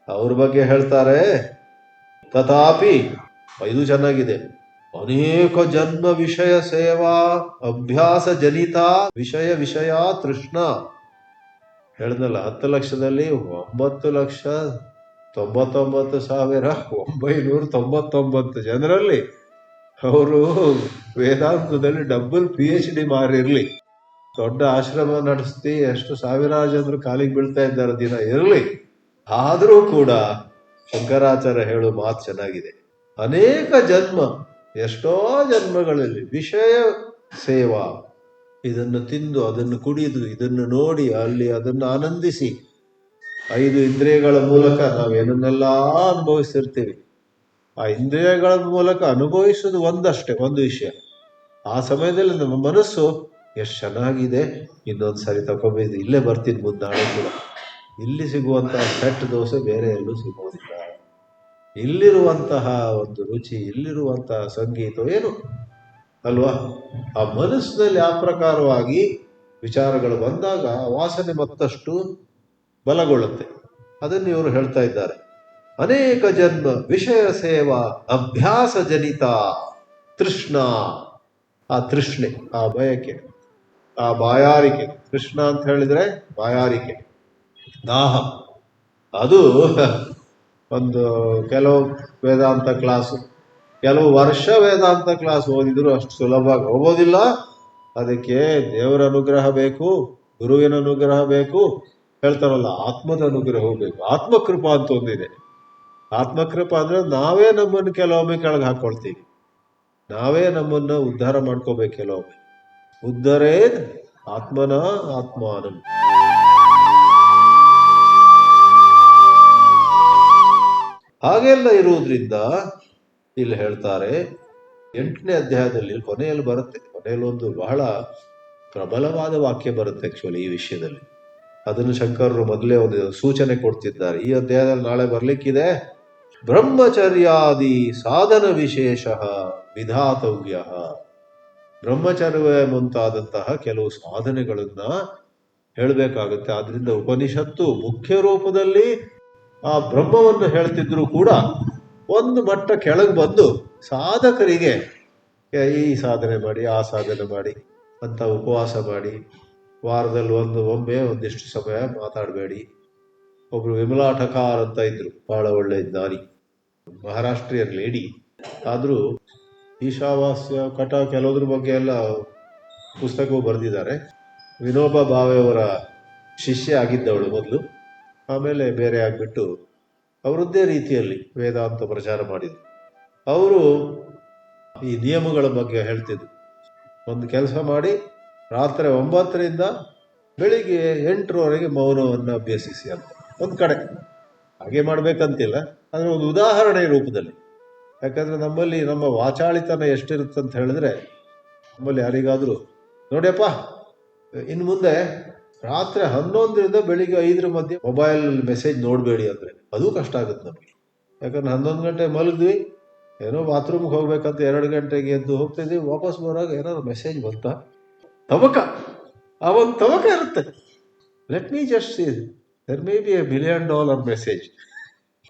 ಅವ್ರ ಬಗ್ಗೆ ಹೇಳ್ತಾರೆ, ತಥಾಪಿ ಇದು ಚೆನ್ನಾಗಿದೆ, ಅನೇಕ ಜನ್ಮ ವಿಷಯ ಸೇವಾ ಅಭ್ಯಾಸ ಜನಿತ ವಿಷಯ ತೃಷ್ಣ. ಹೇಳ್ದಲ್ಲ, 10 ಲಕ್ಷದಲ್ಲಿ 9,99,999 ಜನರಲ್ಲಿ ಅವರು ವೇದಾಂತದಲ್ಲಿ ಡಬಲ್ PhD ಮಾರಿರ್ಲಿ, ದೊಡ್ಡ ಆಶ್ರಮ ನಡೆಸ್ತಿ ಎಷ್ಟು ಸಾವಿರಾರು ಜನರು ಕಾಲಿಗೆ ಬೀಳ್ತಾ ಇದ್ದಾರೆ ದಿನ ಇರಲಿ, ಆದರೂ ಕೂಡ ಶಂಕರಾಚಾರ್ಯ ಹೇಳೋ ಮಾತು ಚೆನ್ನಾಗಿದೆ. ಅನೇಕ ಜನ್ಮ, ಎಷ್ಟೋ ಜನ್ಮಗಳಲ್ಲಿ ವಿಷಯ ಸೇವಾ, ಇದನ್ನು ತಿಂದು ಅದನ್ನು ಕುಡಿದು ಇದನ್ನು ನೋಡಿ ಅಲ್ಲಿ ಅದನ್ನು ಆನಂದಿಸಿ, 5 ಇಂದ್ರಿಯಗಳ ಮೂಲಕ ನಾವೇನನ್ನೆಲ್ಲ ಅನುಭವಿಸಿರ್ತೀವಿ. ಆ ಇಂದ್ರಿಯಗಳ ಮೂಲಕ ಅನುಭವಿಸೋದು ಒಂದಷ್ಟೇ, ಒಂದು ವಿಷಯ. ಆ ಸಮಯದಲ್ಲಿ ನಮ್ಮ ಮನಸ್ಸು ಎಷ್ಟು ಚೆನ್ನಾಗಿದೆ, ಇನ್ನೊಂದ್ಸರಿ ತಗೋಬೇಕು, ಇಲ್ಲೇ ಬರ್ತೀನಿ ಮುಂದೆ ನಾಳೆ ಕೂಡ. ಇಲ್ಲಿ ಸಿಗುವಂತಹ ಸೆಟ್ ದೋಸೆ ಬೇರೆ ಎಲ್ಲೂ ಸಿಗೋದಿಲ್ಲ. ಇಲ್ಲಿರುವಂತಹ ಒಂದು ರುಚಿ, ಇಲ್ಲಿರುವಂತಹ ಸಂಗೀತ ಏನು ಅಲ್ವಾ? ಆ ಮನಸ್ಸಿನಲ್ಲಿ ಆ ಪ್ರಕಾರವಾಗಿ ವಿಚಾರಗಳು ಬಂದಾಗ ವಾಸನೆ ಮತ್ತಷ್ಟು ಬಲಗೊಳ್ಳುತ್ತೆ. ಅದನ್ನು ಇವರು ಹೇಳ್ತಾ ಇದ್ದಾರೆ. ಅನೇಕ ಜನ್ಮ ವಿಷಯ ಸೇವಾ ಅಭ್ಯಾಸ ಜನಿತ ತೃಷ್ಣ. ಆ ತೃಷ್ಣೆ, ಆ ಬಯಕೆ, ಆ ಬಾಯಾರಿಕೆ. ತೃಷ್ಣ ಅಂತ ಹೇಳಿದ್ರೆ ಬಾಯಾರಿಕೆ, ದಾಹ. ಅದು ಒಂದು ಕೆಲವು ವೇದಾಂತ ಕ್ಲಾಸು, ಕೆಲವು ವರ್ಷ ವೇದಾಂತ ಕ್ಲಾಸ್ ಓದಿದ್ರು ಅಷ್ಟು ಸುಲಭವಾಗಿ ಹೋಗೋದಿಲ್ಲ. ಅದಕ್ಕೆ ದೇವರ ಅನುಗ್ರಹ ಬೇಕು, ಗುರುವಿನ ಅನುಗ್ರಹ ಬೇಕು. ಹೇಳ್ತಾರಲ್ಲ, ಆತ್ಮದ ಅನುಗ್ರಹ ಬೇಕು. ಆತ್ಮಕೃಪಾ ಅಂತ ಒಂದಿದೆ. ಆತ್ಮಕೃಪಾ ಅಂದ್ರೆ ನಾವೇ ನಮ್ಮನ್ನು ಕೆಲವೊಮ್ಮೆ ಕೆಳಗೆ ಹಾಕೊಳ್ತೀವಿ, ನಾವೇ ನಮ್ಮನ್ನ ಉದ್ಧಾರ ಮಾಡ್ಕೋಬೇಕು. ಕೆಲವೊಮ್ಮೆ ಉದ್ಧರೇದ್ ಆತ್ಮನ ಆತ್ಮಾನಂ. ಹಾಗೆಲ್ಲ ಇರುವುದರಿಂದ ಇಲ್ಲಿ ಹೇಳ್ತಾರೆ, 8ನೇ ಅಧ್ಯಾಯದಲ್ಲಿ ಕೊನೆಯಲ್ಲಿ ಬರುತ್ತೆ. ಕೊನೆಯಲ್ಲಿ ಒಂದು ಬಹಳ ಪ್ರಬಲವಾದ ವಾಕ್ಯ ಬರುತ್ತೆ ಆಕ್ಚುಲಿ ಈ ವಿಷಯದಲ್ಲಿ. ಅದನ್ನು ಶಂಕರರು ಮೊದಲೇ ಒಂದು ಸೂಚನೆ ಕೊಡ್ತಿದ್ದಾರೆ. ಈ ಅಧ್ಯಾಯದಲ್ಲಿ ನಾಳೆ ಬರ್ಲಿಕ್ಕಿದೆ. ಬ್ರಹ್ಮಚರ್ಯಾದಿ ಸಾಧನ ವಿಶೇಷ ವಿಧಾತವ್ಯ. ಬ್ರಹ್ಮಚರ್ಯ ಮುಂತಾದಂತಹ ಕೆಲವು ಸಾಧನೆಗಳನ್ನ ಹೇಳಬೇಕಾಗುತ್ತೆ. ಆದ್ರಿಂದ ಉಪನಿಷತ್ತು ಮುಖ್ಯ ರೂಪದಲ್ಲಿ ಆ ಬ್ರಹ್ಮವನ್ನು ಹೇಳ್ತಿದ್ರು ಕೂಡ ಒಂದು ಮಟ್ಟ ಕೆಳಗೆ ಬಂದು ಸಾಧಕರಿಗೆ ಈ ಸಾಧನೆ ಮಾಡಿ, ಆ ಸಾಧನೆ ಮಾಡಿ ಅಂತ ಉಪವಾಸ ಮಾಡಿ, ವಾರದಲ್ಲಿ ಒಮ್ಮೆ ಒಂದಿಷ್ಟು ಸಮಯ ಮಾತಾಡಬೇಡಿ. ಒಬ್ರು ವಿಮಲಾ ಠಕಾರ್ ಅಂತ ಇದ್ರು, ಬಹಳ ಒಳ್ಳೆ ಜ್ಞಾನಿ, ಮಹಾರಾಷ್ಟ್ರೀಯನ್ ಲೇಡಿ. ಆದರೂ ಈಶಾವಾಸ್ಯ ಕಟ ಕೆಲವುದ್ರ ಬಗ್ಗೆ ಎಲ್ಲ ಪುಸ್ತಕವು ಬರೆದಿದ್ದಾರೆ. ವಿನೋಬಾ ಭಾವೆಯವರ ಶಿಷ್ಯ ಆಗಿದ್ದವಳು ಮೊದಲು, ಆಮೇಲೆ ಬೇರೆ ಆಗಿಬಿಟ್ಟು ಅವರದ್ದೇ ರೀತಿಯಲ್ಲಿ ವೇದಾಂತ ಪ್ರಚಾರ ಮಾಡಿದರು. ಅವರು ಈ ನಿಯಮಗಳ ಬಗ್ಗೆ ಹೇಳ್ತಿದ್ರು. ಒಂದು ಕೆಲಸ ಮಾಡಿ ರಾತ್ರಿ 9ರಿಂದ ಬೆಳಿಗ್ಗೆ 8ರವರೆಗೆ ಮೌನವನ್ನು ಅಭ್ಯಸಿಸಿ ಅಂತ. ಒಂದು ಕಡೆ ಹಾಗೆ ಮಾಡಬೇಕಂತಿಲ್ಲ, ಆದರೆ ಒಂದು ಉದಾಹರಣೆ ರೂಪದಲ್ಲಿ. ಯಾಕಂದರೆ ನಮ್ಮಲ್ಲಿ ನಮ್ಮ ವಾಚಾಳಿತನ ಎಷ್ಟಿರುತ್ತಂತ ಹೇಳಿದ್ರೆ, ನಮ್ಮಲ್ಲಿ ಯಾರಿಗಾದರೂ ನೋಡಿಯಪ್ಪ ಇನ್ನು ಮುಂದೆ ರಾತ್ರಿ 11ರಿಂದ ಬೆಳಿಗ್ಗೆ 5 ಮಧ್ಯೆ ಮೊಬೈಲ್ ಮೆಸೇಜ್ ನೋಡಬೇಡಿ ಅಂದರೆ ಅದು ಕಷ್ಟ ಆಗುತ್ತೆ ನಮಗೆ. ಯಾಕಂದ್ರೆ 11 ಗಂಟೆ ಮಲಗಿದ್ವಿ, ಏನೋ ಬಾತ್ರೂಮ್ಗೆ ಹೋಗ್ಬೇಕಂತ 2 ಗಂಟೆಗೆ ಎದ್ದು ಹೋಗ್ತಿದ್ವಿ, ವಾಪಸ್ ಬರುವಾಗ ಏನಾದ್ರು ಮೆಸೇಜ್ ಬಂತಾ, ತವಕ ಆ ಒಂದು ತವಕ ಇರುತ್ತೆ. Let me just see there may be $1 million message.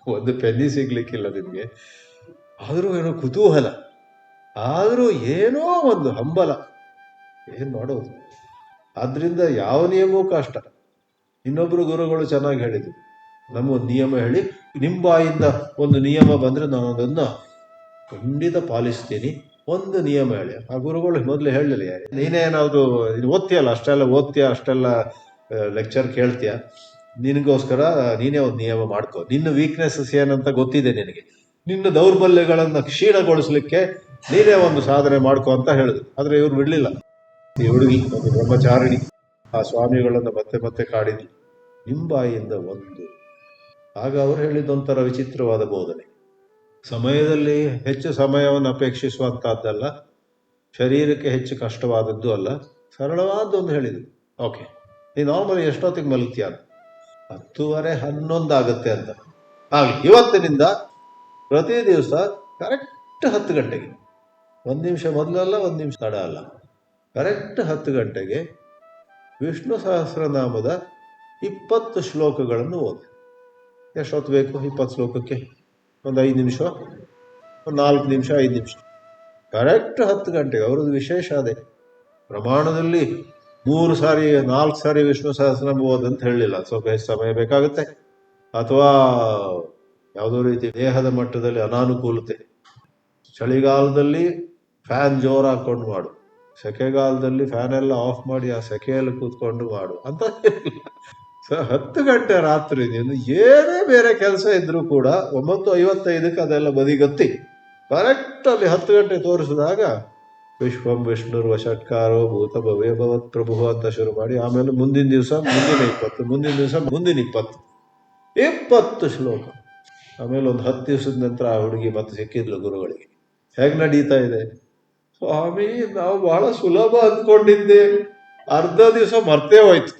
ಒಂದು ಪೆನ್ನಿ ಸಿಗ್ಲಿಕ್ಕಿಲ್ಲ ನಿಮಗೆ, ಆದರೂ ಏನೋ ಕುತೂಹಲ, ಆದರೂ ಏನೋ ಒಂದು ಹಂಬಲ, ಏನು ಮಾಡೋದು. ಆದ್ರಿಂದ ಯಾವ ನಿಯಮವೂ ಕಷ್ಟ. ಇನ್ನೊಬ್ರು ಗುರುಗಳು ಚೆನ್ನಾಗಿ ಹೇಳಿದ್ರು, ನಮಗೊಂದು ನಿಯಮ ಹೇಳಿ, ನಿಮ್ಮ ಬಾಯಿಂದ ಒಂದು ನಿಯಮ ಬಂದರೆ ನಾನು ಅದನ್ನು ಖಂಡಿತ ಪಾಲಿಸ್ತೀನಿ, ಒಂದು ನಿಯಮ ಹೇಳಿ. ಆ ಗುರುಗಳು ಮೊದಲು ಹೇಳಲಿಲ್ಲ, ನೀನೇನಾದ್ರು ಓದ್ತೀಯಲ್ಲ, ಅಷ್ಟೆಲ್ಲ ಲೆಕ್ಚರ್ ಕೇಳ್ತೀಯ, ನಿನಗೋಸ್ಕರ ನೀನೇ ಒಂದು ನಿಯಮ ಮಾಡ್ಕೋ, ನಿನ್ನ ವೀಕ್ನೆಸಸ್ ಏನಂತ ಗೊತ್ತಿದೆ ನಿನಗೆ, ನಿನ್ನ ದೌರ್ಬಲ್ಯಗಳನ್ನು ಕ್ಷೀಣಗೊಳಿಸ್ಲಿಕ್ಕೆ ನೀನೇ ಒಂದು ಸಾಧನೆ ಮಾಡ್ಕೋ ಅಂತ ಹೇಳಿದ್ರು. ಆದರೆ ಇವ್ರು ಬಿಡಲಿಲ್ಲ. ಈ ಹುಡುಗಿ ಒಂದು ಬ್ರಹ್ಮಚಾರಿಣಿ ಆ ಸ್ವಾಮಿಗಳನ್ನು ಮತ್ತೆ ಮತ್ತೆ ಕಾಡಿದ್ಲು, ನಿಮ್ಮ ಬಾಯಿಯಿಂದ ಒಂದು. ಆಗ ಅವರು ಹೇಳಿದ್ದೊಂಥರ ವಿಚಿತ್ರವಾದ ಬೋಧನೆ. ಸಮಯದಲ್ಲಿ ಹೆಚ್ಚು ಸಮಯವನ್ನು ಅಪೇಕ್ಷಿಸುವಂತಹದ್ದಲ್ಲ, ಶರೀರಕ್ಕೆ ಹೆಚ್ಚು ಕಷ್ಟವಾದದ್ದು ಅಲ್ಲ, ಸರಳವಾದೊಂದು ಹೇಳಿದ್ರು. ಓಕೆ, ನೀನು ನಾರ್ಮಲಿ ಎಷ್ಟೊತ್ತಿಗೆ ಮಲಗ್ತೀಯ? 10:30 11 ಆಗುತ್ತೆ ಅಂತ. ಆಗಲಿ, ಇವತ್ತಿನಿಂದ ಪ್ರತಿ ದಿವಸ ಕರೆಕ್ಟ್ 10 ಗಂಟೆಗೆ, 1 ನಿಮಿಷ ಮೊದಲಲ್ಲ 1 ನಿಮಿಷ ತಡ ಅಲ್ಲ, ಕರೆಕ್ಟ್ 10 ಗಂಟೆಗೆ ವಿಷ್ಣು ಸಹಸ್ರನಾಮದ 20 ಶ್ಲೋಕಗಳನ್ನು ಓದಿ. ಎಷ್ಟೊತ್ತು ಬೇಕು 20 ಶ್ಲೋಕಕ್ಕೆ? ಒಂದು 5 ನಿಮಿಷ, ಒಂದು 4 ನಿಮಿಷ, 5 ನಿಮಿಷ, ಕರೆಕ್ಟ್ 10 ಗಂಟೆಗೆ. ಅವ್ರದ್ದು ವಿಶೇಷ ಅದೇ, ಪ್ರಮಾಣದಲ್ಲಿ 3 ಸಾರಿ 4 ಸಾರಿ ವಿಷ್ಣು ಸಹಸ್ರನಾಮ ಓದಂತ ಹೇಳಲಿಲ್ಲ. ಸ್ವಲ್ಪ ಹೆಚ್ಚು ಸಮಯ ಬೇಕಾಗುತ್ತೆ, ಅಥವಾ ಯಾವುದೋ ರೀತಿ ದೇಹದ ಮಟ್ಟದಲ್ಲಿ ಅನಾನುಕೂಲತೆ, ಚಳಿಗಾಲದಲ್ಲಿ ಫ್ಯಾನ್ ಜೋರು ಹಾಕೊಂಡು ಮಾಡು, ಸೆಕೆಗಾಲದಲ್ಲಿ ಫ್ಯಾನ್ ಎಲ್ಲ ಆಫ್ ಮಾಡಿ ಆ ಸೆಕೆಯಲ್ಲಿ ಕೂತ್ಕೊಂಡು ಮಾಡು ಅಂತ. 10 ಗಂಟೆ ರಾತ್ರಿ ನೀನು ಏನೇ ಬೇರೆ ಕೆಲಸ ಇದ್ರೂ ಕೂಡ 9:55 ಅದೆಲ್ಲ ಬದಿಗತ್ತಿ ಕರೆಕ್ಟ್ ಅಲ್ಲಿ 10 ಗಂಟೆ ತೋರಿಸಿದಾಗ ವಿಶ್ವಂ ವಿಷ್ಣುರ್ವ ಷಟ್ಕಾರೋ ಭೂತ ಭವ್ಯ ಭವತ್ ಪ್ರಭು ಅಂತ ಶುರು ಮಾಡಿ, ಆಮೇಲೆ ಮುಂದಿನ ದಿವಸ ಮುಂದಿನ 20, ಮುಂದಿನ ದಿವಸ ಮುಂದಿನ 20 ಶ್ಲೋಕ. ಆಮೇಲೆ ಒಂದು 10 ದಿವಸದ ನಂತರ ಆ ಹುಡುಗಿ ಮತ್ತೆ ಸಿಕ್ಕಿದ್ಲು ಗುರುಗಳಿಗೆ. ಹೇಗೆ ನಡೀತಾ ಇದೆ ಸ್ವಾಮಿ? ನಾವು ಬಹಳ ಸುಲಭ ಅಂದ್ಕೊಂಡಿದ್ದೆ, ಅರ್ಧ ದಿವಸ ಮರ್ತೇ ಹೋಯ್ತು.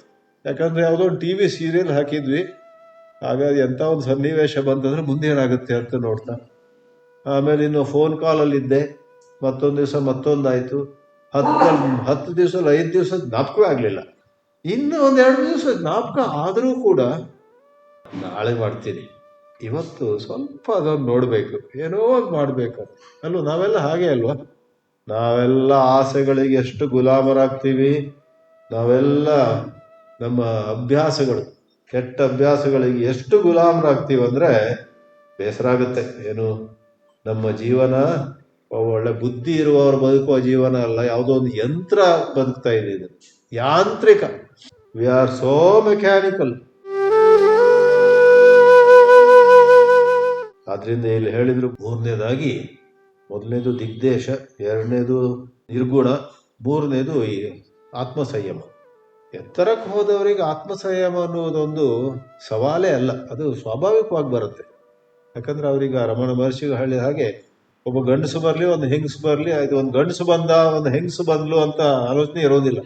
ಯಾಕಂದ್ರೆ ಯಾವುದೋ ಒಂದು TV ಸೀರಿಯಲ್ ಹಾಕಿದ್ವಿ, ಹಾಗಾಗಿ ಎಂಥ ಒಂದು ಸನ್ನಿವೇಶ ಬಂತಂದ್ರೆ ಮುಂದೆ ಏನಾಗುತ್ತೆ ಅಂತ ನೋಡ್ತಾ, ಆಮೇಲೆ ಇನ್ನು ಫೋನ್ ಕಾಲಲ್ಲಿದ್ದೆ, ಮತ್ತೊಂದು ದಿವಸ ಮತ್ತೊಂದಾಯ್ತು, 10 ದಿವಸ 5 ದಿವಸ ಜ್ಞಾಪಕವೇ ಆಗಲಿಲ್ಲ. ಇನ್ನು 1-2 ದಿವಸ ಜ್ಞಾಪಕ ಆದರೂ ಕೂಡ ನಾಳೆ ಮಾಡ್ತೀನಿ, ಇವತ್ತು ಸ್ವಲ್ಪ ಅದೊಂದು ನೋಡಬೇಕು, ಏನೋ ಒಂದು ಮಾಡಬೇಕು ಅಲ್ವ. ನಾವೆಲ್ಲ ಹಾಗೆ ಅಲ್ವಾ? ನಾವೆಲ್ಲ ಆಸೆಗಳಿಗೆ ಎಷ್ಟು ಗುಲಾಮರಾಗ್ತೀವಿ, ನಾವೆಲ್ಲ ನಮ್ಮ ಅಭ್ಯಾಸಗಳು, ಕೆಟ್ಟ ಅಭ್ಯಾಸಗಳಿಗೆ ಎಷ್ಟು ಗುಲಾಮರಾಗ್ತೀವಿ ಅಂದರೆ ಬೇಸರ ಆಗುತ್ತೆ. ಏನು ನಮ್ಮ ಜೀವನ ಒಳ್ಳೆ ಬುದ್ಧಿ ಇರುವವರು ಬದುಕುವ ಜೀವನ ಅಲ್ಲ, ಯಾವುದೋ ಒಂದು ಯಂತ್ರ ಬದುಕ್ತಾ ಇದೆ, ಇದು ಯಾಂತ್ರಿಕ. We are so mechanical. ಆದ್ರಿಂದ ಇಲ್ಲಿ ಹೇಳಿದ್ರು, ಮೂರನೇದಾಗಿ, ಮೊದಲನೇದು ದಿಗ್ದೇಶ, ಎರಡನೇದು ನಿರ್ಗುಣ, ಮೂರನೇದು ಈ ಆತ್ಮಸಂಯಮ. ಎತ್ತರಕ್ಕೆ ಹೋದವರಿಗೆ ಆತ್ಮಸಂಯಮ ಅನ್ನುವುದೊಂದು ಸವಾಲೇ ಅಲ್ಲ, ಅದು ಸ್ವಾಭಾವಿಕವಾಗಿ ಬರುತ್ತೆ. ಯಾಕಂದ್ರೆ ಅವ್ರಿಗೆ ರಮಣ ಮಹರ್ಷಿಗೆ ಹೇಳಿದ ಹಾಗೆ, ಒಬ್ಬ ಗಂಡಸು ಬರಲಿ ಒಂದು ಹೆಂಗಸು ಬರಲಿ, ಅದು ಒಂದು ಗಂಡಸು ಬಂದ ಒಂದು ಹೆಂಗಸು ಬಂದ್ಲು ಅಂತ ಆಲೋಚನೆ ಇರೋದಿಲ್ಲ.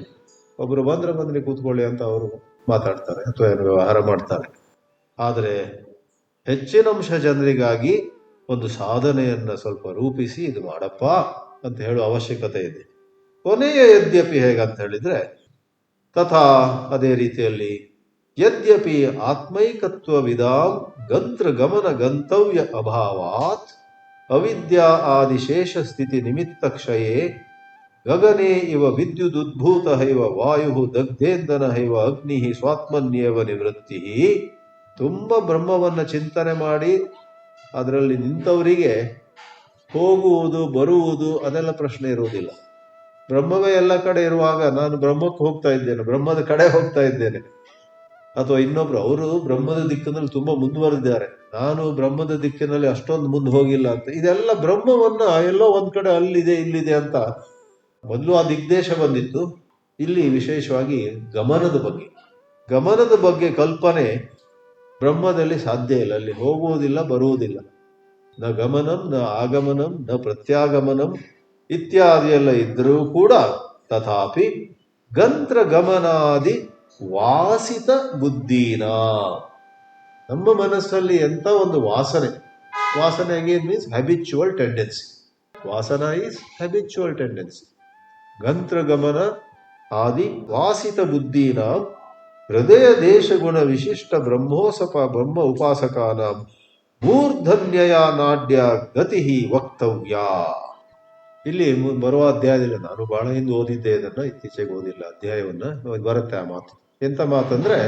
ಒಬ್ರು ಬಂದ್ರೆ ಕೂತ್ಕೊಳ್ಳಿ ಅಂತ ಅವರು ಮಾತಾಡ್ತಾರೆ ಅಥವಾ ಏನು ವ್ಯವಹಾರ ಮಾಡ್ತಾರೆ. ಆದರೆ ಹೆಚ್ಚಿನ ಅಂಶ ಜನರಿಗಾಗಿ ಒಂದು ಸಾಧನೆಯನ್ನ ಸ್ವಲ್ಪ ರೂಪಿಸಿ ಇದು ಮಾಡಪ್ಪ ಅಂತ ಹೇಳುವ ಅವಶ್ಯಕತೆ ಇದೆ. ಕೊನೆಯ ಯದ್ಯಪಿ ಹೇಗಂತ ಹೇಳಿದ್ರೆ, ತಥಾ ಅದೇ ರೀತಿಯಲ್ಲಿ, ಯದ್ಯಪಿ ಆತ್ಮೈಕತ್ವ ವಿಧಾಂ ಗಂತ್ರ ಗಮನ ಗಂತವ್ಯ ಅಭಾವಾತ್ ಅವಿದ್ಯಾ ಆದಿಶೇಷ ಸ್ಥಿತಿ ನಿಮಿತ್ತ ಕ್ಷಯೇ ಗಗನೆ ಇವ ವಿದ್ಯುದುದ್ಭೂತ ಇವ ವಾಯು ದಗ್ಧೇಂದನ ಇವ ಅಗ್ನಿ ಸ್ವಾತ್ಮನ್ಯೇವ ನಿವೃತ್ತಿ. ತುಂಬ ಬ್ರಹ್ಮವನ್ನು ಚಿಂತನೆ ಮಾಡಿ ಅದರಲ್ಲಿ ನಿಂತವರಿಗೆ ಹೋಗುವುದು ಬರುವುದು ಅದೆಲ್ಲ ಪ್ರಶ್ನೆ ಇರುವುದಿಲ್ಲ. ಬ್ರಹ್ಮವೇ ಎಲ್ಲ ಕಡೆ ಇರುವಾಗ ನಾನು ಬ್ರಹ್ಮಕ್ಕೆ ಹೋಗ್ತಾ ಇದ್ದೇನೆ, ಬ್ರಹ್ಮದ ಕಡೆ ಹೋಗ್ತಾ ಇದ್ದೇನೆ, ಅಥವಾ ಇನ್ನೊಬ್ರು ಅವರು ಬ್ರಹ್ಮದ ದಿಕ್ಕಿನಲ್ಲಿ ತುಂಬಾ ಮುಂದುವರೆದಿದ್ದಾರೆ, ನಾನು ಬ್ರಹ್ಮದ ದಿಕ್ಕಿನಲ್ಲಿ ಅಷ್ಟೊಂದು ಮುಂದೆ ಹೋಗಿಲ್ಲ ಅಂತ, ಇದೆಲ್ಲ ಬ್ರಹ್ಮವನ್ನ ಎಲ್ಲೋ ಒಂದ್ ಕಡೆ ಅಲ್ಲಿದೆ ಇಲ್ಲಿದೆ ಅಂತ ಮೊದಲು ಆ ದಿಗ್ದೇಶ ಬಂದಿತ್ತು. ಇಲ್ಲಿ ವಿಶೇಷವಾಗಿ ಗಮನದ ಬಗ್ಗೆ ಕಲ್ಪನೆ ಬ್ರಹ್ಮದಲ್ಲಿ ಸಾಧ್ಯ ಇಲ್ಲ. ಅಲ್ಲಿ ಹೋಗುವುದಿಲ್ಲ ಬರುವುದಿಲ್ಲ. ನ ಗಮನಂ ನ ಆಗಮನಂ ನ ಪ್ರತ್ಯಾಗಮನಂ ಇತ್ಯಾದಿ ಎಲ್ಲ ಇದ್ರೂ ಕೂಡ ತಥಾಪಿ ಗಂತ್ರ ಗಮನಾದಿ ವಾಸಿತ ಬುದ್ಧಿನ, ನಮ್ಮ ಮನಸ್ಸಲ್ಲಿ ಎಂತ ಒಂದು ವಾಸನೆ ಅಗೇನ್ ಮೀನ್ಸ್ ಹ್ಯಾಬಿಚುವಲ್ ಟೆಂಡೆನ್ಸಿ. ವಾಸನ ಈಸ್ ಹ್ಯಾಬಿಚುವಲ್ ಟೆಂಡೆನ್ಸಿ. ಗಂತ್ರ ಗಮನ ಆದಿ ವಾಸಿತ ಬುದ್ಧಿನ ಹೃದಯ ದೇಶ ಗುಣ ವಿಶಿಷ್ಟ ಬ್ರಹ್ಮ ಉಪಾಸಕಾನಾಂ ಮೂರ್ಧನ್ಯಯ ನಾಡ್ಯ ಗತಿ ವಕ್ತವ್ಯ. ಇಲ್ಲಿ ಬರುವ ಅಧ್ಯಾಯದಲ್ಲಿ ನಾನು ಬಹಳ ಹಿಂದೆ ಓದಿದ್ದೆ, ಇದನ್ನ ಇತ್ತೀಚೆಗೆ ಓದಿಲ್ಲ ಅಧ್ಯಾಯವನ್ನ, ಬರುತ್ತೆ ಆ ಮಾತು. ಎಂತ ಮಾತಂದ್ರೆ,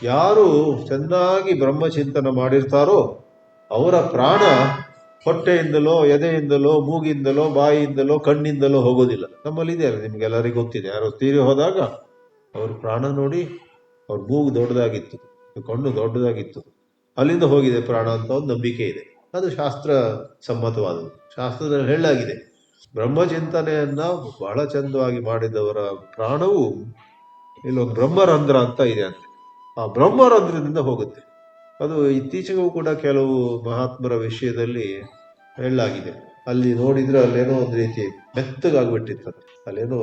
ಯಾರು ಚೆನ್ನಾಗಿ ಬ್ರಹ್ಮಚಿಂತನ ಮಾಡಿರ್ತಾರೋ ಅವರ ಪ್ರಾಣ ಹೊಟ್ಟೆಯಿಂದಲೋ ಎದೆಯಿಂದಲೋ ಮೂಗಿಂದಲೋ ಬಾಯಿಯಿಂದಲೋ ಕಣ್ಣಿಂದಲೋ ಹೋಗೋದಿಲ್ಲ. ನಮ್ಮಲ್ಲಿ ಇದೆ, ನಿಮ್ಗೆಲ್ಲರಿಗೂ ಗೊತ್ತಿದೆ. ಯಾರೋ ತೀರಿ ಹೋದಾಗ ಅವ್ರ ಪ್ರಾಣ ನೋಡಿ ಅವ್ರ ಮೂಗು ದೊಡ್ಡದಾಗಿತ್ತು, ಕಣ್ಣು ದೊಡ್ಡದಾಗಿತ್ತು, ಅಲ್ಲಿಂದ ಹೋಗಿದೆ ಪ್ರಾಣ ಅಂತ ಒಂದು ನಂಬಿಕೆ ಇದೆ. ಅದು ಶಾಸ್ತ್ರ ಸಮ್ಮತವಾದದ್ದು, ಶಾಸ್ತ್ರದಲ್ಲಿ ಹೇಳಲಾಗಿದೆ. ಬ್ರಹ್ಮಚಿಂತನೆಯನ್ನ ಬಹಳ ಚಂದವಾಗಿ ಮಾಡಿದವರ ಪ್ರಾಣವು ಇಲ್ಲೊಂದು ಬ್ರಹ್ಮರಂಧ್ರ ಅಂತ ಇದೆ ಅಂತೆ, ಆ ಬ್ರಹ್ಮರಂಧ್ರದಿಂದ ಹೋಗುತ್ತೆ. ಅದು ಇತ್ತೀಚೆಗೂ ಕೂಡ ಕೆಲವು ಮಹಾತ್ಮರ ವಿಷಯದಲ್ಲಿ ಹೇಳಲಾಗಿದೆ. ಅಲ್ಲಿ ನೋಡಿದ್ರೆ ಅಲ್ಲೇನೋ ಒಂದು ರೀತಿ ಮೆತ್ತಗಾಗ್ಬಿಟ್ಟಿರ್ತದೆ, ಅಲ್ಲೇನೋ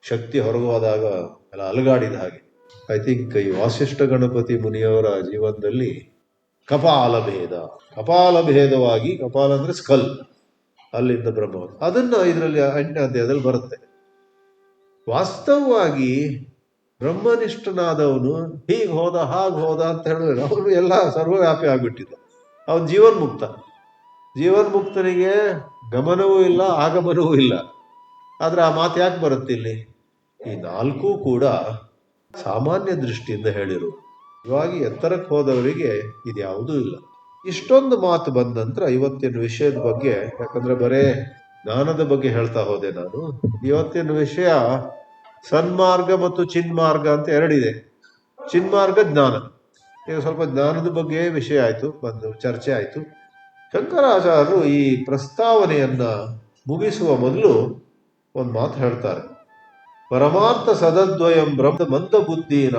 ಶಕ್ತಿ ಹೊರಗೋದಾಗ ಎಲ್ಲ ಅಲಗಾಡಿದ ಹಾಗೆ. ಐ ಥಿಂಕ್ ಈ ವಾಸಿಷ್ಠ ಗಣಪತಿ ಮುನಿಯವರ ಜೀವನದಲ್ಲಿ ಕಪಾಲ ಭೇದವಾಗಿ, ಕಪಾಲ ಅಂದ್ರೆ ಸ್ಕಲ್, ಅಲ್ಲಿಂದ ಬ್ರಹ್ಮ, ಅದನ್ನ ಇದರಲ್ಲಿ 8ನೇ ಅಧ್ಯಾಯದಲ್ಲಿ ಬರುತ್ತೆ. ವಾಸ್ತವವಾಗಿ ಬ್ರಹ್ಮನಿಷ್ಠನಾದವನು ಹೀಗೆ ಹೋದ ಹಾಗೆ ಹೋದ ಅಂತ ಹೇಳಿದ್ರೆ ಅವನು ಎಲ್ಲ ಸರ್ವವ್ಯಾಪಿ ಆಗ್ಬಿಟ್ಟಿದ್ದ. ಅವನು ಜೀವನ್ಮುಕ್ತನಿಗೆ ಗಮನವೂ ಇಲ್ಲ ಆಗಮನವೂ ಇಲ್ಲ. ಆದ್ರೆ ಆ ಮಾತು ಯಾಕೆ ಬರುತ್ತೆ ಇಲ್ಲಿ? ಈ 4 ಕೂಡ ಸಾಮಾನ್ಯ ದೃಷ್ಟಿಯಿಂದ ಹೇಳಿರು. ಇವಾಗ ಎತ್ತರಕ್ಕೆ ಹೋದವರಿಗೆ ಇದ್ಯಾವುದೂ ಇಲ್ಲ. ಇಷ್ಟೊಂದು ಮಾತು ಬಂದ ನಂತರ ಇವತ್ತಿನ ವಿಷಯದ ಬಗ್ಗೆ, ಯಾಕಂದ್ರೆ ಬರೇ ಜ್ಞಾನದ ಬಗ್ಗೆ ಹೇಳ್ತಾ ಹೋದೆ ನಾನು, ಇವತ್ತಿನ ವಿಷಯ ಸನ್ಮಾರ್ಗ ಮತ್ತು ಚಿನ್ಮಾರ್ಗ ಅಂತ 2 ಇದೆ. ಚಿನ್ಮಾರ್ಗ ಜ್ಞಾನ. ಈಗ ಸ್ವಲ್ಪ ಜ್ಞಾನದ ಬಗ್ಗೆ ವಿಷಯ ಆಯ್ತು, ಬಂದು ಚರ್ಚೆ ಆಯ್ತು. ಶಂಕರಾಚಾರ್ಯರು ಈ ಪ್ರಸ್ತಾವನೆಯನ್ನ ಮುಗಿಸುವ ಮೊದಲು ಒಂದು ಮಾತು ಹೇಳ್ತಾರೆ. ಪರಮಾರ್ಥ ಸದದ್ವಯಂ ಬ್ರಹ್ಮ ಮಂದ ಬುದ್ಧಿನ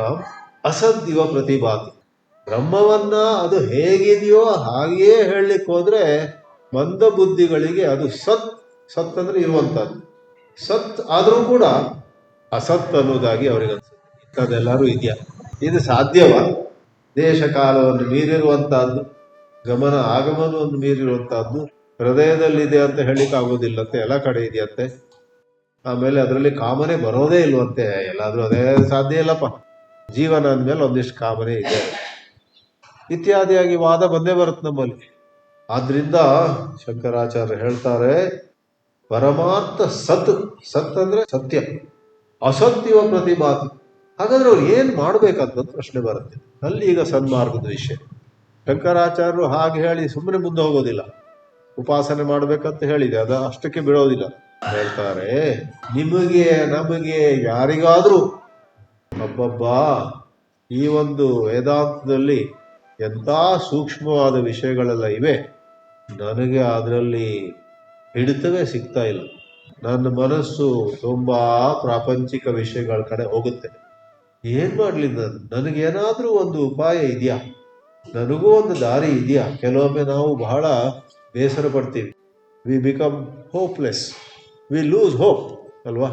ಅಸದ್ದಿವ ಪ್ರತಿಭಾತಿ. ಬ್ರಹ್ಮವನ್ನ ಅದು ಹೇಗಿದೆಯೋ ಹಾಗೆಯೇ ಹೇಳಲಿಕ್ಕೆ ಹೋದ್ರೆ ಮಂದ ಬುದ್ಧಿಗಳಿಗೆ ಅದು ಸತ್ ಅಂದ್ರೆ ಇರುವಂತಹದ್ದು, ಸತ್ ಆದ್ರೂ ಕೂಡ ಅಸತ್ ಅನ್ನೋದಾಗಿ ಅವ್ರಿಗೆ ಅನ್ಸುತ್ತೆ. ಇಂಥದ್ದೆಲ್ಲರೂ ಇದೆಯಾ? ಇದು ಸಾಧ್ಯವ? ದೇಶ ಕಾಲವನ್ನು ಮೀರಿರುವಂತಹದ್ದು, ಗಮನ ಆಗಮನವನ್ನು ಮೀರಿರುವಂತಹದ್ದು ಹೃದಯದಲ್ಲಿದೆ ಅಂತ ಹೇಳಿಕ್ ಆಗೋದಿಲ್ಲಂತೆ, ಎಲ್ಲ ಕಡೆ ಇದೆಯಂತೆ. ಆಮೇಲೆ ಅದರಲ್ಲಿ ಕಾಮನೆ ಬರೋದೇ ಇಲ್ವಂತೆ. ಎಲ್ಲಾದ್ರೂ ಅದೇ ಸಾಧ್ಯ ಇಲ್ಲಪ್ಪ, ಜೀವನ ಅಂದ್ಮೇಲೆ ಒಂದಿಷ್ಟು ಕಾಮನೆ ಇದೆ ಇತ್ಯಾದಿಯಾಗಿ ವಾದ ಬಂದೇ ಬರುತ್ತೆ ನಮ್ಮಲ್ಲಿ. ಆದ್ರಿಂದ ಶಂಕರಾಚಾರ್ಯ ಹೇಳ್ತಾರೆ, ಪರಮಾರ್ಥ ಸತ್ ಅಂದ್ರೆ ಸತ್ಯ, ಅಸತ್ಯವ ಪ್ರತಿಭಾತಿ. ಹಾಗಾದ್ರೆ ಅವ್ರು ಏನ್ ಮಾಡ್ಬೇಕಂತ ಪ್ರಶ್ನೆ ಬರುತ್ತೆ. ಅಲ್ಲಿ ಈಗ ಸನ್ಮಾರ್ಗದ ವಿಷಯ ಶಂಕರಾಚಾರ್ಯರು ಹಾಗೆ ಹೇಳಿ ಸುಮ್ಮನೆ ಮುಂದೆ ಹೋಗೋದಿಲ್ಲ. ಉಪಾಸನೆ ಮಾಡ್ಬೇಕಂತ ಹೇಳಿದೆ, ಅದ ಅಷ್ಟಕ್ಕೆ ಬಿಡೋದಿಲ್ಲ. ಹೇಳ್ತಾರೆ, ನಿಮಗೆ ನಮಗೆ ಯಾರಿಗಾದ್ರೂ ಅಬ್ಬಬ್ಬಾ ಈ ಒಂದು ವೇದಾಂತದಲ್ಲಿ ಎಂಥ ಸೂಕ್ಷ್ಮವಾದ ವಿಷಯಗಳೆಲ್ಲ ಇವೆ, ನನಗೆ ಅದರಲ್ಲಿ ಹಿಡಿತವೇ ಸಿಗ್ತಾ ಇಲ್ಲ. ನನ್ನ ಮನಸ್ಸು ತುಂಬಾ ಪ್ರಾಪಂಚಿಕ ವಿಷಯಗಳ ಕಡೆ ಹೋಗುತ್ತೆ. ಏನ್ ಮಾಡ್ಲಿ ನನಗೇನಾದ್ರೂ ಒಂದು ಉಪಾಯ ಇದೆಯಾ? ನನಗೂ ಒಂದು ದಾರಿ ಇದೆಯಾ? ಕೆಲವೊಮ್ಮೆ ನಾವು ಬಹಳ ಬೇಸರ ಪಡ್ತೀವಿ. We become hopeless, we lose hope ಅಲ್ವಾ?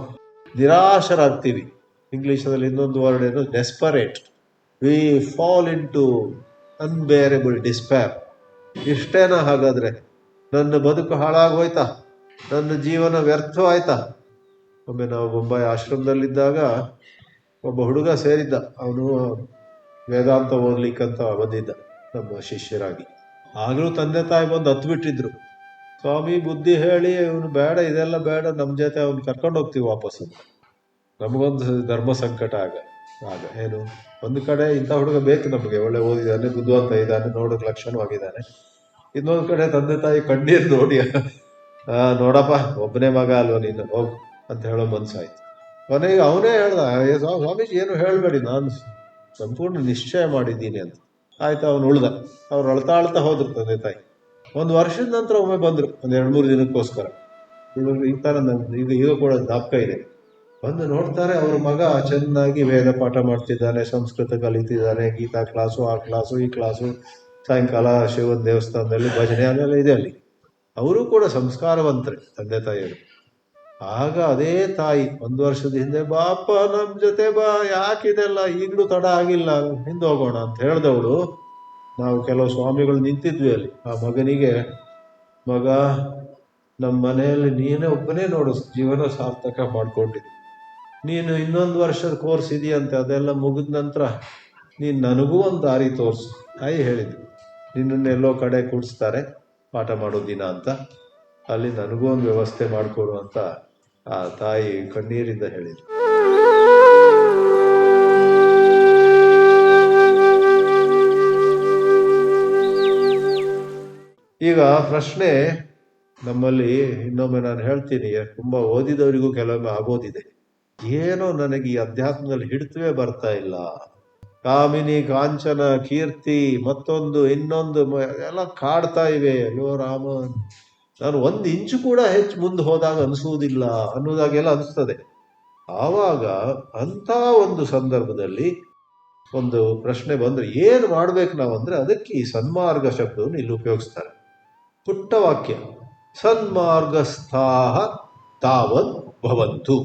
ನಿರಾಶರಾಗ್ತೀವಿ. ಇಂಗ್ಲಿಷಲ್ಲಿ ಇನ್ನೊಂದು ವರ್ಡ್ ಏನು, desperate. We fall into unbearable despair. ಇಷ್ಟೇನಾ ಹಾಗಾದ್ರೆ? ನನ್ನ ಬದುಕು ಹಾಳಾಗೋಯ್ತಾ? ನನ್ನ ಜೀವನ ವ್ಯರ್ಥವಾಯ್ತಾ? ಒಮ್ಮೆ ನಾವು ಬೊಂಬಾಯಿ ಆಶ್ರಮದಲ್ಲಿದ್ದಾಗ ಒಬ್ಬ ಹುಡುಗ ಸೇರಿದ್ದ. ಅವನು ವೇದಾಂತ ಓದ್ಲಿಕ್ಕಂತ ಬಂದಿದ್ದ ನಮ್ಮ ಶಿಷ್ಯರಾಗಿ. ಆಗಲೂ ತಂದೆ ತಾಯಿ ಬಂದು ಹತ್ಬಿಟ್ಟಿದ್ರು. ಸ್ವಾಮಿ ಬುದ್ಧಿ ಹೇಳಿ ಇವನು ಬೇಡ, ಇದೆಲ್ಲ ಬೇಡ, ನಮ್ಮ ಜೊತೆ ಅವ್ನು ಕರ್ಕೊಂಡು ಹೋಗ್ತೀವಿ ವಾಪಸ್ಸು. ನಮಗೊಂದು ಧರ್ಮ ಸಂಕಟ ಆಗ ಏನು, ಒಂದು ಕಡೆ ಇಂಥ ಹುಡುಗ ಬೇಕು ನಮಗೆ, ಒಳ್ಳೆ ಓದಿದ್ದಾನೆ, ಬುದ್ಧಿವಂತ ಇದ್ದಾನೆ, ನೋಡೋಕೆ ಲಕ್ಷಣವಾಗಿದ್ದಾನೆ, ಇನ್ನೊಂದು ಕಡೆ ತಂದೆ ತಾಯಿ ಕಣ್ಣೀರು ನೋಡಿ ನೋಡಪ್ಪ ಒಬ್ಬನೇ ಮಗ ಅಲ್ವ ನೀನು ಹೋಗು ಅಂತ ಹೇಳೋ ಮನ್ಸಾಯ್ತು. ಕೊನೆಗೆ ಅವನೇ ಹೇಳ್ದ, ಸ್ವಾಮೀಜಿ ಏನು ಹೇಳ್ಬೇಡಿ, ನಾನು ಸಂಪೂರ್ಣ ನಿಶ್ಚಯ ಮಾಡಿದ್ದೀನಿ ಅಂತ. ಆಯ್ತು, ಅವನು ಉಳ್ದ. ಅವ್ರು ಅಳ್ತಾ ಹೋದ್ರು ತಂದೆ ತಾಯಿ. ಒಂದು ವರ್ಷದ ನಂತರ ಒಮ್ಮೆ ಬಂದ್ರು, ಒಂದು 2-3 ದಿನಕ್ಕೋಸ್ಕರ. ಈ ತರ ಈಗ ಕೂಡ ಜ್ಞಾಪಕ ಇದೆ. ಬಂದು ನೋಡ್ತಾರೆ, ಅವ್ರ ಮಗ ಚೆನ್ನಾಗಿ ವೇದ ಪಾಠ ಮಾಡ್ತಿದ್ದಾನೆ, ಸಂಸ್ಕೃತ ಕಲಿತಿದ್ದಾನೆ, ಗೀತಾ ಕ್ಲಾಸು, ಆ ಕ್ಲಾಸು, ಈ ಕ್ಲಾಸು, ಸಾಯಂಕಾಲ ಶಿವನ ದೇವಸ್ಥಾನದಲ್ಲಿ ಭಜನೆ ಅದೆಲ್ಲ ಇದೆ ಅಲ್ಲಿ. ಅವರು ಕೂಡ ಸಂಸ್ಕಾರವಂತರೆ ತಂದೆ ತಾಯಿಯರು. ಆಗ ಅದೇ ತಾಯಿ 1 ವರ್ಷದ ಹಿಂದೆ, ಬಾಪ ನಮ್ ಜೊತೆ ಬಾ, ಯಾಕಿದೆಲ್ಲ, ಈಗಲೂ ತಡ ಆಗಿಲ್ಲ, ಹಿಂದೆ ಹೋಗೋಣ ಅಂತ ಹೇಳ್ದವಳು. ನಾವು ಕೆಲವು ಸ್ವಾಮಿಗಳು ನಿಂತಿದ್ವಿ ಅಲ್ಲಿ. ಆ ಮಗನಿಗೆ, ಮಗ ನಮ್ಮ ಮನೆಯಲ್ಲಿ ನೀನೇ ಒಬ್ಬನೇ ನೋಡು ಜೀವನ ಸಾರ್ಥಕ ಮಾಡ್ಕೊಂಡಿದ್ದು, ನೀನು ಇನ್ನೊಂದು ವರ್ಷದ ಕೋರ್ಸ್ ಇದೆಯಂತೆ, ಅದೆಲ್ಲ ಮುಗಿದ ನಂತರ ನೀನು ನನಗೂ ಒಂದು ದಾರಿ ತೋರಿಸು. ತಾಯಿ ಹೇಳಿದ್ದು, ನಿನ್ನನ್ನೆಲ್ಲೋ ಕಡೆ ಕೂಡಿಸ್ತಾರೆ ಪಾಠ ಮಾಡೋ ದಿನ ಅಂತ, ಅಲ್ಲಿ ನನಗೂ ಒಂದು ವ್ಯವಸ್ಥೆ ಮಾಡಿಕೊಡು ಅಂತ ಆ ತಾಯಿ ಕಣ್ಣೀರಿಂದ ಹೇಳಿದ್ರು. ಈಗ ಪ್ರಶ್ನೆ ನಮ್ಮಲ್ಲಿ ಇನ್ನೊಮ್ಮೆ ನಾನು ಹೇಳ್ತೀನಿ, ತುಂಬಾ ಓದಿದವರಿಗೂ ಕೆಲವೊಮ್ಮೆ ಆಗೋದಿದೆ, ಏನೋ ನನಗೆ ಈ ಅಧ್ಯಾತ್ಮದಲ್ಲಿ ಹಿಡಿತವೇ ಬರ್ತಾ ಇಲ್ಲ, ಕಾಮಿನಿ, ಕಾಂಚನ, ಕೀರ್ತಿ, ಮತ್ತೊಂದು ಇನ್ನೊಂದು ಎಲ್ಲ ಕಾಡ್ತಾ ಇವೆ, ಅಯ್ಯೋ ರಾಮ, ನಾನು 1 ಇಂಚು ಕೂಡ ಹೆಚ್ಚು ಮುಂದೆ ಹೋದಾಗ ಅನಿಸುವುದಿಲ್ಲ ಅನ್ನೋದಾಗೆಲ್ಲ ಅನಿಸ್ತದೆ. ಆವಾಗ ಅಂತ ಒಂದು ಸಂದರ್ಭದಲ್ಲಿ ಒಂದು ಪ್ರಶ್ನೆ ಬಂದ್ರೆ ಏನು ಮಾಡ್ಬೇಕು ನಾವು ಅಂದ್ರೆ, ಅದಕ್ಕೆ ಈ ಸನ್ಮಾರ್ಗ ಶಬ್ದವನ್ನು ಇಲ್ಲಿ ಉಪಯೋಗಿಸ್ತಾರೆ. ಪುಟ್ಟ ವಾಕ್ಯ, ಸನ್ಮಾರ್ಗಸ್ಥಾಹ ತಾವದ್ ಭವಂತು.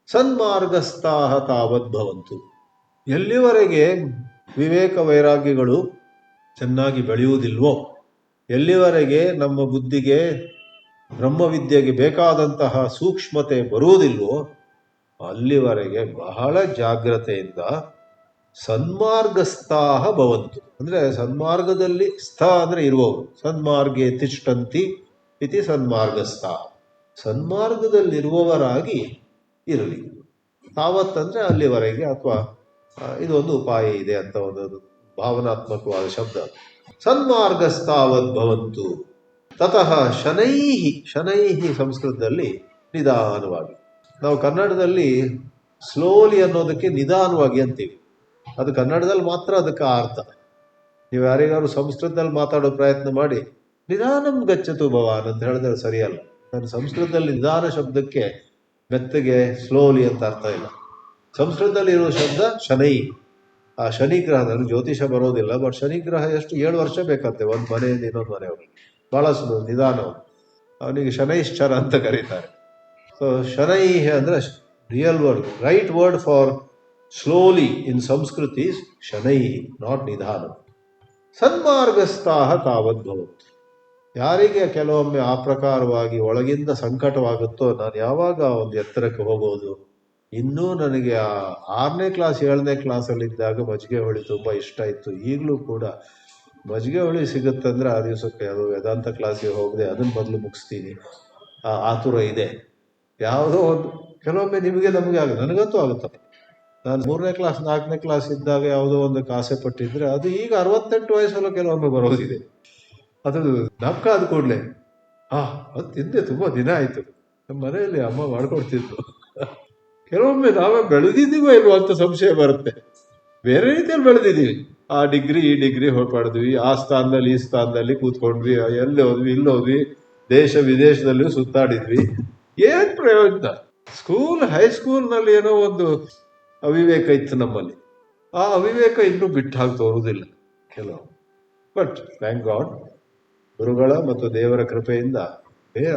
ಸನ್ಮಾರ್ಗಸ್ಥಾಹ ತಾವದ್ ಭವಂತು. ಎಲ್ಲಿವರೆಗೆ ವಿವೇಕ ವೈರಾಗ್ಯಗಳು ಚೆನ್ನಾಗಿ ಬೆಳೆಯುವುದಿಲ್ವೋ, ಎಲ್ಲಿವರೆಗೆ ನಮ್ಮ ಬುದ್ಧಿಗೆ ಬ್ರಹ್ಮವಿದ್ಯೆಗೆ ಬೇಕಾದಂತಹ ಸೂಕ್ಷ್ಮತೆ ಬರುವುದಿಲ್ವೋ, ಅಲ್ಲಿವರೆಗೆ ಬಹಳ ಜಾಗ್ರತೆಯಿಂದ ಸನ್ಮಾರ್ಗಸ್ಥಾಹ ಭವಂತು. ಅಂದ್ರೆ ಸನ್ಮಾರ್ಗದಲ್ಲಿ ಸ್ಥ ಅಂದ್ರೆ ಇರುವವರು, ಸನ್ಮಾರ್ಗೇ ತಿಷ್ಠಂತಿ ಇತಿ ಸನ್ಮಾರ್ಗಸ್ಥ. ಸನ್ಮಾರ್ಗದಲ್ಲಿರುವವರಾಗಿ ಇರಲಿ. ತಾವತ್ತಂದ್ರೆ ಅಲ್ಲಿವರೆಗೆ, ಅಥವಾ ಇದೊಂದು ಉಪಾಯ ಇದೆ ಅಂತ ಒಂದು ಭಾವನಾತ್ಮಕವಾದ ಶಬ್ದ. ಸನ್ಮಾರ್ಗಸ್ಥಾವದ್ ಭವಂತು. ತತಃ ಶನೈಹಿ, ಶನೈಹಿ ಸಂಸ್ಕೃತದಲ್ಲಿ ನಿಧಾನವಾಗಿ. ನಾವು ಕನ್ನಡದಲ್ಲಿ ಸ್ಲೋಲಿ ಅನ್ನೋದಕ್ಕೆ ನಿಧಾನವಾಗಿ ಅಂತೀವಿ, ಅದು ಕನ್ನಡದಲ್ಲಿ ಮಾತ್ರ ಅದಕ್ಕೆ ಅರ್ಥ. ನೀವು ಯಾರಿಗಾದ್ರು ಸಂಸ್ಕೃತದಲ್ಲಿ ಮಾತಾಡೋ ಪ್ರಯತ್ನ ಮಾಡಿ, ನಿಧಾನಂ ಗಚ್ಚತು ಭವಾನ್ ಅಂತ ಹೇಳಿದ್ರೆ ಸರಿಯಲ್ಲ. ನಾನು ಸಂಸ್ಕೃತದಲ್ಲಿ ನಿಧಾನ ಶಬ್ದಕ್ಕೆ ಮೆತ್ತಗೆ ಸ್ಲೋಲಿ ಅಂತ ಅರ್ಥ ಇಲ್ಲ. ಸಂಸ್ಕೃತದಲ್ಲಿ ಇರುವ ಶಬ್ದ ಶನೈ. ಆ ಶನಿಗ್ರಹ, ನನಗೆ ಜ್ಯೋತಿಷ ಬರೋದಿಲ್ಲ, ಬಟ್ ಶನಿಗ್ರಹ ಎಷ್ಟು 7 ವರ್ಷ ಬೇಕಂತೆ ಒಂದು ಮನೆಯಿಂದ ಇನ್ನೊಂದು ಮನೆಯವರು, ಬಹಳ ನಿಧಾನ. ಅವನಿಗೆ ಶನೈಶ್ಚರ ಅಂತ ಕರೀತಾರೆ. ಸೊ ಶನೈ ಅಂದ್ರೆ real word, right word for slowly in Sanskrit is ಶನೈ, ನಾಟ್ ನಿಧಾನ. ಸನ್ಮಾರ್ಗಸ್ಥಾಹ ತಾವದ್ ಭವಂತು. ಯಾರಿಗೆ ಕೆಲವೊಮ್ಮೆ ಆ ಪ್ರಕಾರವಾಗಿ ಒಳಗಿಂದ ಸಂಕಟವಾಗುತ್ತೋ, ನಾನು ಯಾವಾಗ ಒಂದು ಎತ್ತರಕ್ಕೆ ಹೋಗೋದು, ಇನ್ನೂ ನನಗೆ 6ನೇ ಕ್ಲಾಸ್ 7ನೇ ಕ್ಲಾಸಲ್ಲಿ ಇದ್ದಾಗ ಮಜ್ಜಿಗೆ ಹುಳಿ ತುಂಬ ಇಷ್ಟ ಇತ್ತು, ಈಗಲೂ ಕೂಡ ಮಜ್ಜಿಗೆ ಹುಳಿ ಸಿಗುತ್ತಂದ್ರೆ ಆ ದಿವಸಕ್ಕೆ ಅದು ವೇದಾಂತ ಕ್ಲಾಸಿಗೆ ಹೋಗದೆ ಅದನ್ನ ಮೊದಲು ಮುಗಿಸ್ತೀನಿ, ಆತುರ ಇದೆ. ಯಾವುದೋ ಒಂದು ಕೆಲವೊಮ್ಮೆ ನಿಮಗೆ ನಮಗೆ ನನಗಂತೂ ಆಗುತ್ತಪ್ಪ. ನಾನು 3ನೇ ಕ್ಲಾಸ್ 4ನೇ ಕ್ಲಾಸ್ ಇದ್ದಾಗ ಯಾವುದೋ ಒಂದು ಆಸೆ ಪಟ್ಟಿದ್ರೆ ಅದು ಈಗ 68 ವಯಸ್ಸಲ್ಲೂ ಕೆಲವೊಮ್ಮೆ ಬರೋದಿದೆ. ಅದು ಜ್ಞಾಪಕ ಆದ ಕೂಡಲೇ ಅದು ತಿಂದೆ ತುಂಬಾ ದಿನ ಆಯ್ತು, ನಮ್ಮ ಮನೆಯಲ್ಲಿ ಅಮ್ಮ ಮಾಡ್ಕೊಡ್ತಿದ್ರು. ಕೆಲವೊಮ್ಮೆ ನಾವೇ ಬೆಳೆದಿದ್ದೀವೋ ಇಲ್ವೋ ಅಂತ ಸಂಶಯ ಬರುತ್ತೆ. ಬೇರೆ ರೀತಿಯಲ್ಲಿ ಬೆಳೆದಿದ್ದೀವಿ, ಆ ಡಿಗ್ರಿ ಈ ಡಿಗ್ರಿ ಪಡೆದ್ವಿ, ಆ ಸ್ಥಾನದಲ್ಲಿ ಈ ಸ್ಥಾನದಲ್ಲಿ ಕೂತ್ಕೊಂಡ್ವಿ, ಎಲ್ಲಿ ಹೋದ್ವಿ ಇಲ್ಲಿ ಹೋದ್ವಿ, ದೇಶ ವಿದೇಶದಲ್ಲೂ ಸುತ್ತಾಡಿದ್ವಿ, ಏನ್ ಪ್ರಯೋಜನ? ಹೈಸ್ಕೂಲ್ನಲ್ಲಿ ಏನೋ ಒಂದು ಅವಿವೇಕ ಇತ್ತು ನಮ್ಮಲ್ಲಿ, ಆ ಅವಿವೇಕ ಇನ್ನೂ ಬಿಟ್ಟು ಹಾಕಿ ತೋರುವುದಿಲ್ಲ ಕೆಲವು. ಬಟ್ ಥ್ಯಾಂಕ್ ಗಾಡ್, ಗುರುಗಳ ಮತ್ತು ದೇವರ ಕೃಪೆಯಿಂದ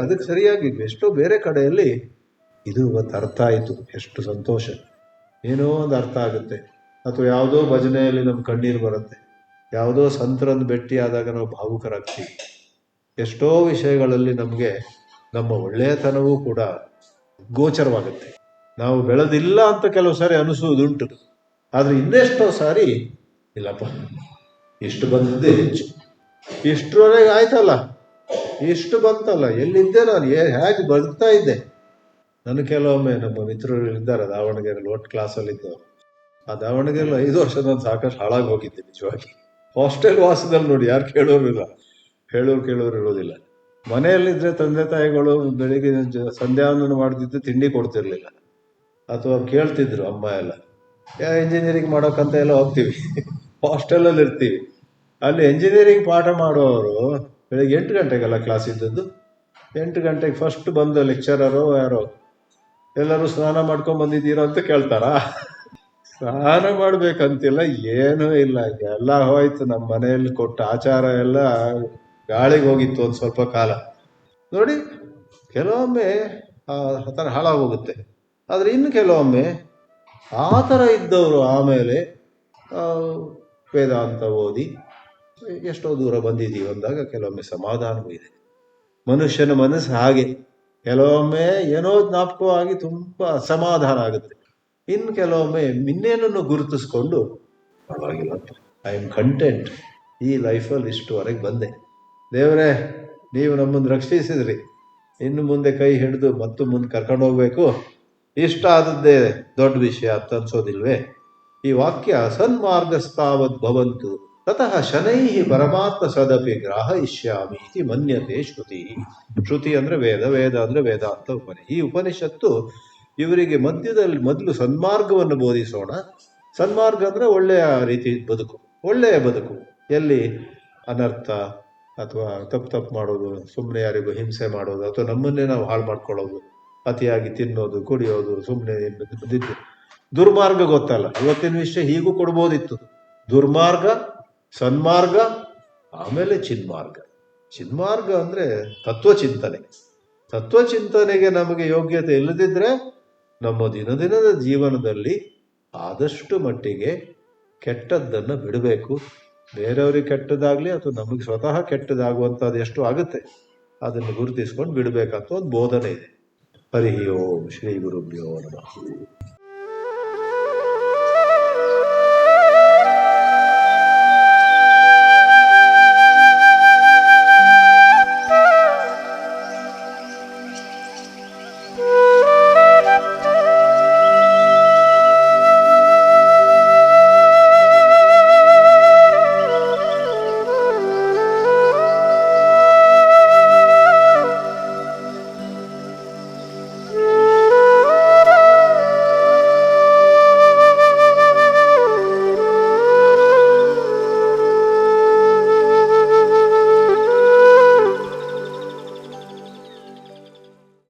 ಅದಕ್ಕೆ ಸರಿಯಾಗಿ ಎಷ್ಟೋ ಬೇರೆ ಕಡೆಯಲ್ಲಿ ಇದು ಒಂದು ಅರ್ಥ ಆಯಿತು, ಎಷ್ಟು ಸಂತೋಷ. ಏನೋ ಒಂದು ಅರ್ಥ ಆಗುತ್ತೆ, ಅಥವಾ ಯಾವುದೋ ಭಜನೆಯಲ್ಲಿ ನಮ್ಮ ಕಣ್ಣೀರು ಬರುತ್ತೆ, ಯಾವುದೋ ಸಂತರನ್ನು ಭೇಟಿಯಾದಾಗ ನಾವು ಭಾವುಕರಾಗ್ತೀವಿ. ಎಷ್ಟೋ ವಿಷಯಗಳಲ್ಲಿ ನಮಗೆ ನಮ್ಮ ಒಳ್ಳೆಯತನವೂ ಕೂಡ ಗೋಚರವಾಗುತ್ತೆ. ನಾವು ಬೆಳೆದಿಲ್ಲ ಅಂತ ಕೆಲವು ಸಾರಿ ಅನಿಸುವುದುಂಟು, ಆದ್ರೆ ಇನ್ನೆಷ್ಟೋ ಸಾರಿ ಇಲ್ಲಪ್ಪ ಇಷ್ಟು ಬಂದಿದ್ದೆ ಹೆಚ್ಚು, ಇಷ್ಟರವರೆಗೆ ಆಯ್ತಲ್ಲ, ಇಷ್ಟು ಬಂತಲ್ಲ, ಎಲ್ಲಿದ್ದೆ ನಾನು, ಹೇಗೆ ಬದುಕ್ತಾ ಇದ್ದೆ. ನನಗೆ ಕೆಲವೊಮ್ಮೆ ನಮ್ಮ ಮಿತ್ರರು ಇದ್ದಾರೆ ದಾವಣಗೆರೆಯಲ್ಲಿ, ಒಟ್ಟು ಕ್ಲಾಸಲ್ಲಿ ಇದ್ದವರು. ಆ ದಾವಣಗೆರೆಯಲ್ಲಿ 5 ವರ್ಷ ನಾನು ಸಾಕಷ್ಟು ಹಾಳಾಗಿ ಹೋಗಿದ್ದೆ ನಿಜವಾಗಿ. ಹಾಸ್ಟೆಲ್ ವಾಸದಲ್ಲಿ ನೋಡಿ ಯಾರು ಕೇಳೋರಿಲ್ಲ, ಹೇಳೋರು ಕೇಳೋರು ಇರೋದಿಲ್ಲ. ಮನೆಯಲ್ಲಿದ್ದರೆ ತಂದೆ ತಾಯಿಗಳು ಬೆಳಿಗ್ಗೆ ಸಂಧ್ಯಾವಂದನ ಮಾಡ್ತಿದ್ದು ತಿಂಡಿ ಕೊಡ್ತಿರ್ಲಿಲ್ಲ, ಅಥವಾ ಕೇಳ್ತಿದ್ರು ಅಮ್ಮ ಎಲ್ಲ. ಇಂಜಿನಿಯರಿಂಗ್ ಮಾಡೋಕ್ಕಂತ ಎಲ್ಲ ಹೋಗ್ತೀವಿ, ಹಾಸ್ಟೆಲಲ್ಲಿ ಇರ್ತೀವಿ. ಅಲ್ಲಿ ಎಂಜಿನಿಯರಿಂಗ್ ಪಾಠ ಮಾಡುವವರು ಬೆಳಿಗ್ಗೆ 8 ಗಂಟೆಗೆಲ್ಲ ಕ್ಲಾಸ್ ಇದ್ದದ್ದು. 8 ಗಂಟೆಗೆ ಫಸ್ಟ್ ಬಂದು ಲೆಕ್ಚರರು ಯಾರೋ, ಎಲ್ಲರೂ ಸ್ನಾನ ಮಾಡ್ಕೊಂಡು ಬಂದಿದ್ದೀರೋ ಅಂತ ಕೇಳ್ತಾರಾ? ಸ್ನಾನ ಮಾಡ್ಬೇಕಂತಿಲ್ಲ, ಏನೂ ಇಲ್ಲ, ಎಲ್ಲ ಹೋಯ್ತು. ನಮ್ಮ ಮನೆಯಲ್ಲಿ ಕೊಟ್ಟ ಆಚಾರ ಎಲ್ಲ ಗಾಳಿಗೆ ಹೋಗಿತ್ತು ಒಂದು ಸ್ವಲ್ಪ ಕಾಲ. ನೋಡಿ, ಕೆಲವೊಮ್ಮೆ ಆ ಥರ ಹಾಳಾಗೋಗುತ್ತೆ. ಆದರೆ ಇನ್ನು ಕೆಲವೊಮ್ಮೆ ಆ ಥರ ಇದ್ದವರು ಆಮೇಲೆ ವೇದಾಂತ ಓದಿ ಎಷ್ಟೋ ದೂರ ಬಂದಿದ್ದೀವಿ ಅಂದಾಗ ಕೆಲವೊಮ್ಮೆ ಸಮಾಧಾನವೂ ಇದೆ. ಮನುಷ್ಯನ ಮನಸ್ಸು ಹಾಗೆ, ಕೆಲವೊಮ್ಮೆ ಏನೋ ಜ್ಞಾಪಕವಾಗಿ ತುಂಬ ಅಸಮಾಧಾನ ಆಗುತ್ತೆ. ಇನ್ನು ಕೆಲವೊಮ್ಮೆ ಇನ್ನೇನನ್ನು ಗುರುತಿಸ್ಕೊಂಡು ಪರವಾಗಿಲ್ಲ, ಐ ಆಮ್ ಕಂಟೆಂಟ್, ಈ ಲೈಫಲ್ಲಿ ಇಷ್ಟುವರೆಗೆ ಬಂದೆ, ದೇವರೇ ನೀವು ನಮ್ಮನ್ನು ರಕ್ಷಿಸಿದ್ರಿ, ಇನ್ನು ಮುಂದೆ ಕೈ ಹಿಡಿದು ಮತ್ತು ಮುಂದೆ ಕರ್ಕೊಂಡು ಹೋಗ್ಬೇಕು, ಇಷ್ಟ ಆದದ್ದೇ ದೊಡ್ಡ ವಿಷಯ ಅಂತ ಅನ್ಸೋದಿಲ್ವೇ? ಈ ವಾಕ್ಯ ಸನ್ಮಾರ್ಗಸ್ತಾವದ್ ಭವಂತು ತತಃ ಶನೈಹಿ ಪರಮಾತ್ಮ ಸದಪಿ ಗ್ರಾಹಯಿಷ್ಯಾಮಿ ಇತಿ ಮನ್ಯತೆ ಶ್ರುತಿ. ಶ್ರುತಿ ಅಂದ್ರೆ ವೇದ, ವೇದ ಅಂದ್ರೆ ವೇದಾಂತ ಉಪನಿಷತ್. ಈ ಉಪನಿಷತ್ತು ಇವರಿಗೆ ಮಧ್ಯದಲ್ಲಿ ಮೊದಲು ಸನ್ಮಾರ್ಗವನ್ನು ಬೋಧಿಸೋಣ. ಸನ್ಮಾರ್ಗ ಅಂದ್ರೆ ಒಳ್ಳೆಯ ರೀತಿ ಬದುಕು, ಒಳ್ಳೆಯ ಬದುಕು, ಎಲ್ಲಿ ಅನರ್ಥ ಅಥವಾ ತಪ್ಪು ಮಾಡೋದು, ಸುಮ್ಮನೆ ಯಾರಿಗೂ ಹಿಂಸೆ ಮಾಡೋದು, ಅಥವಾ ನಮ್ಮನ್ನೇ ನಾವು ಹಾಳು ಮಾಡ್ಕೊಳ್ಳೋದು, ಅತಿಯಾಗಿ ತಿನ್ನೋದು, ಕುಡಿಯೋದು, ಸುಮ್ಮನೆ ದುರ್ಮಾರ್ಗ ಗೊತ್ತಲ್ಲ. ಇವತ್ತಿನ ವಿಷಯ ಹೀಗೂ ಕೊಡ್ಬೋದಿತ್ತು. ದುರ್ಮಾರ್ಗ, ಸನ್ಮಾರ್ಗ, ಆಮೇಲೆ ಚಿನ್ಮಾರ್ಗ. ಚಿನ್ಮಾರ್ಗ ಅಂದ್ರೆ ತತ್ವಚಿಂತನೆ. ತತ್ವಚಿಂತನೆಗೆ ನಮಗೆ ಯೋಗ್ಯತೆ ಇಲ್ಲದಿದ್ರೆ ನಮ್ಮ ದಿನದಿನದ ಜೀವನದಲ್ಲಿ ಆದಷ್ಟು ಮಟ್ಟಿಗೆ ಕೆಟ್ಟದ್ದನ್ನು ಬಿಡಬೇಕು. ಬೇರೆಯವ್ರಿಗೆ ಕೆಟ್ಟದಾಗ್ಲಿ ಅಥವಾ ನಮಗೆ ಸ್ವತಃ ಕೆಟ್ಟದಾಗುವಂಥದ್ದು ಎಷ್ಟು ಆಗುತ್ತೆ ಅದನ್ನು ಗುರುತಿಸ್ಕೊಂಡು ಬಿಡಬೇಕಂತ ಒಂದು ಬೋಧನೆ ಇದೆ. ಹರಿ ಓಂ ಶ್ರೀ ಗುರುಭ್ಯೋ ನಮಃ.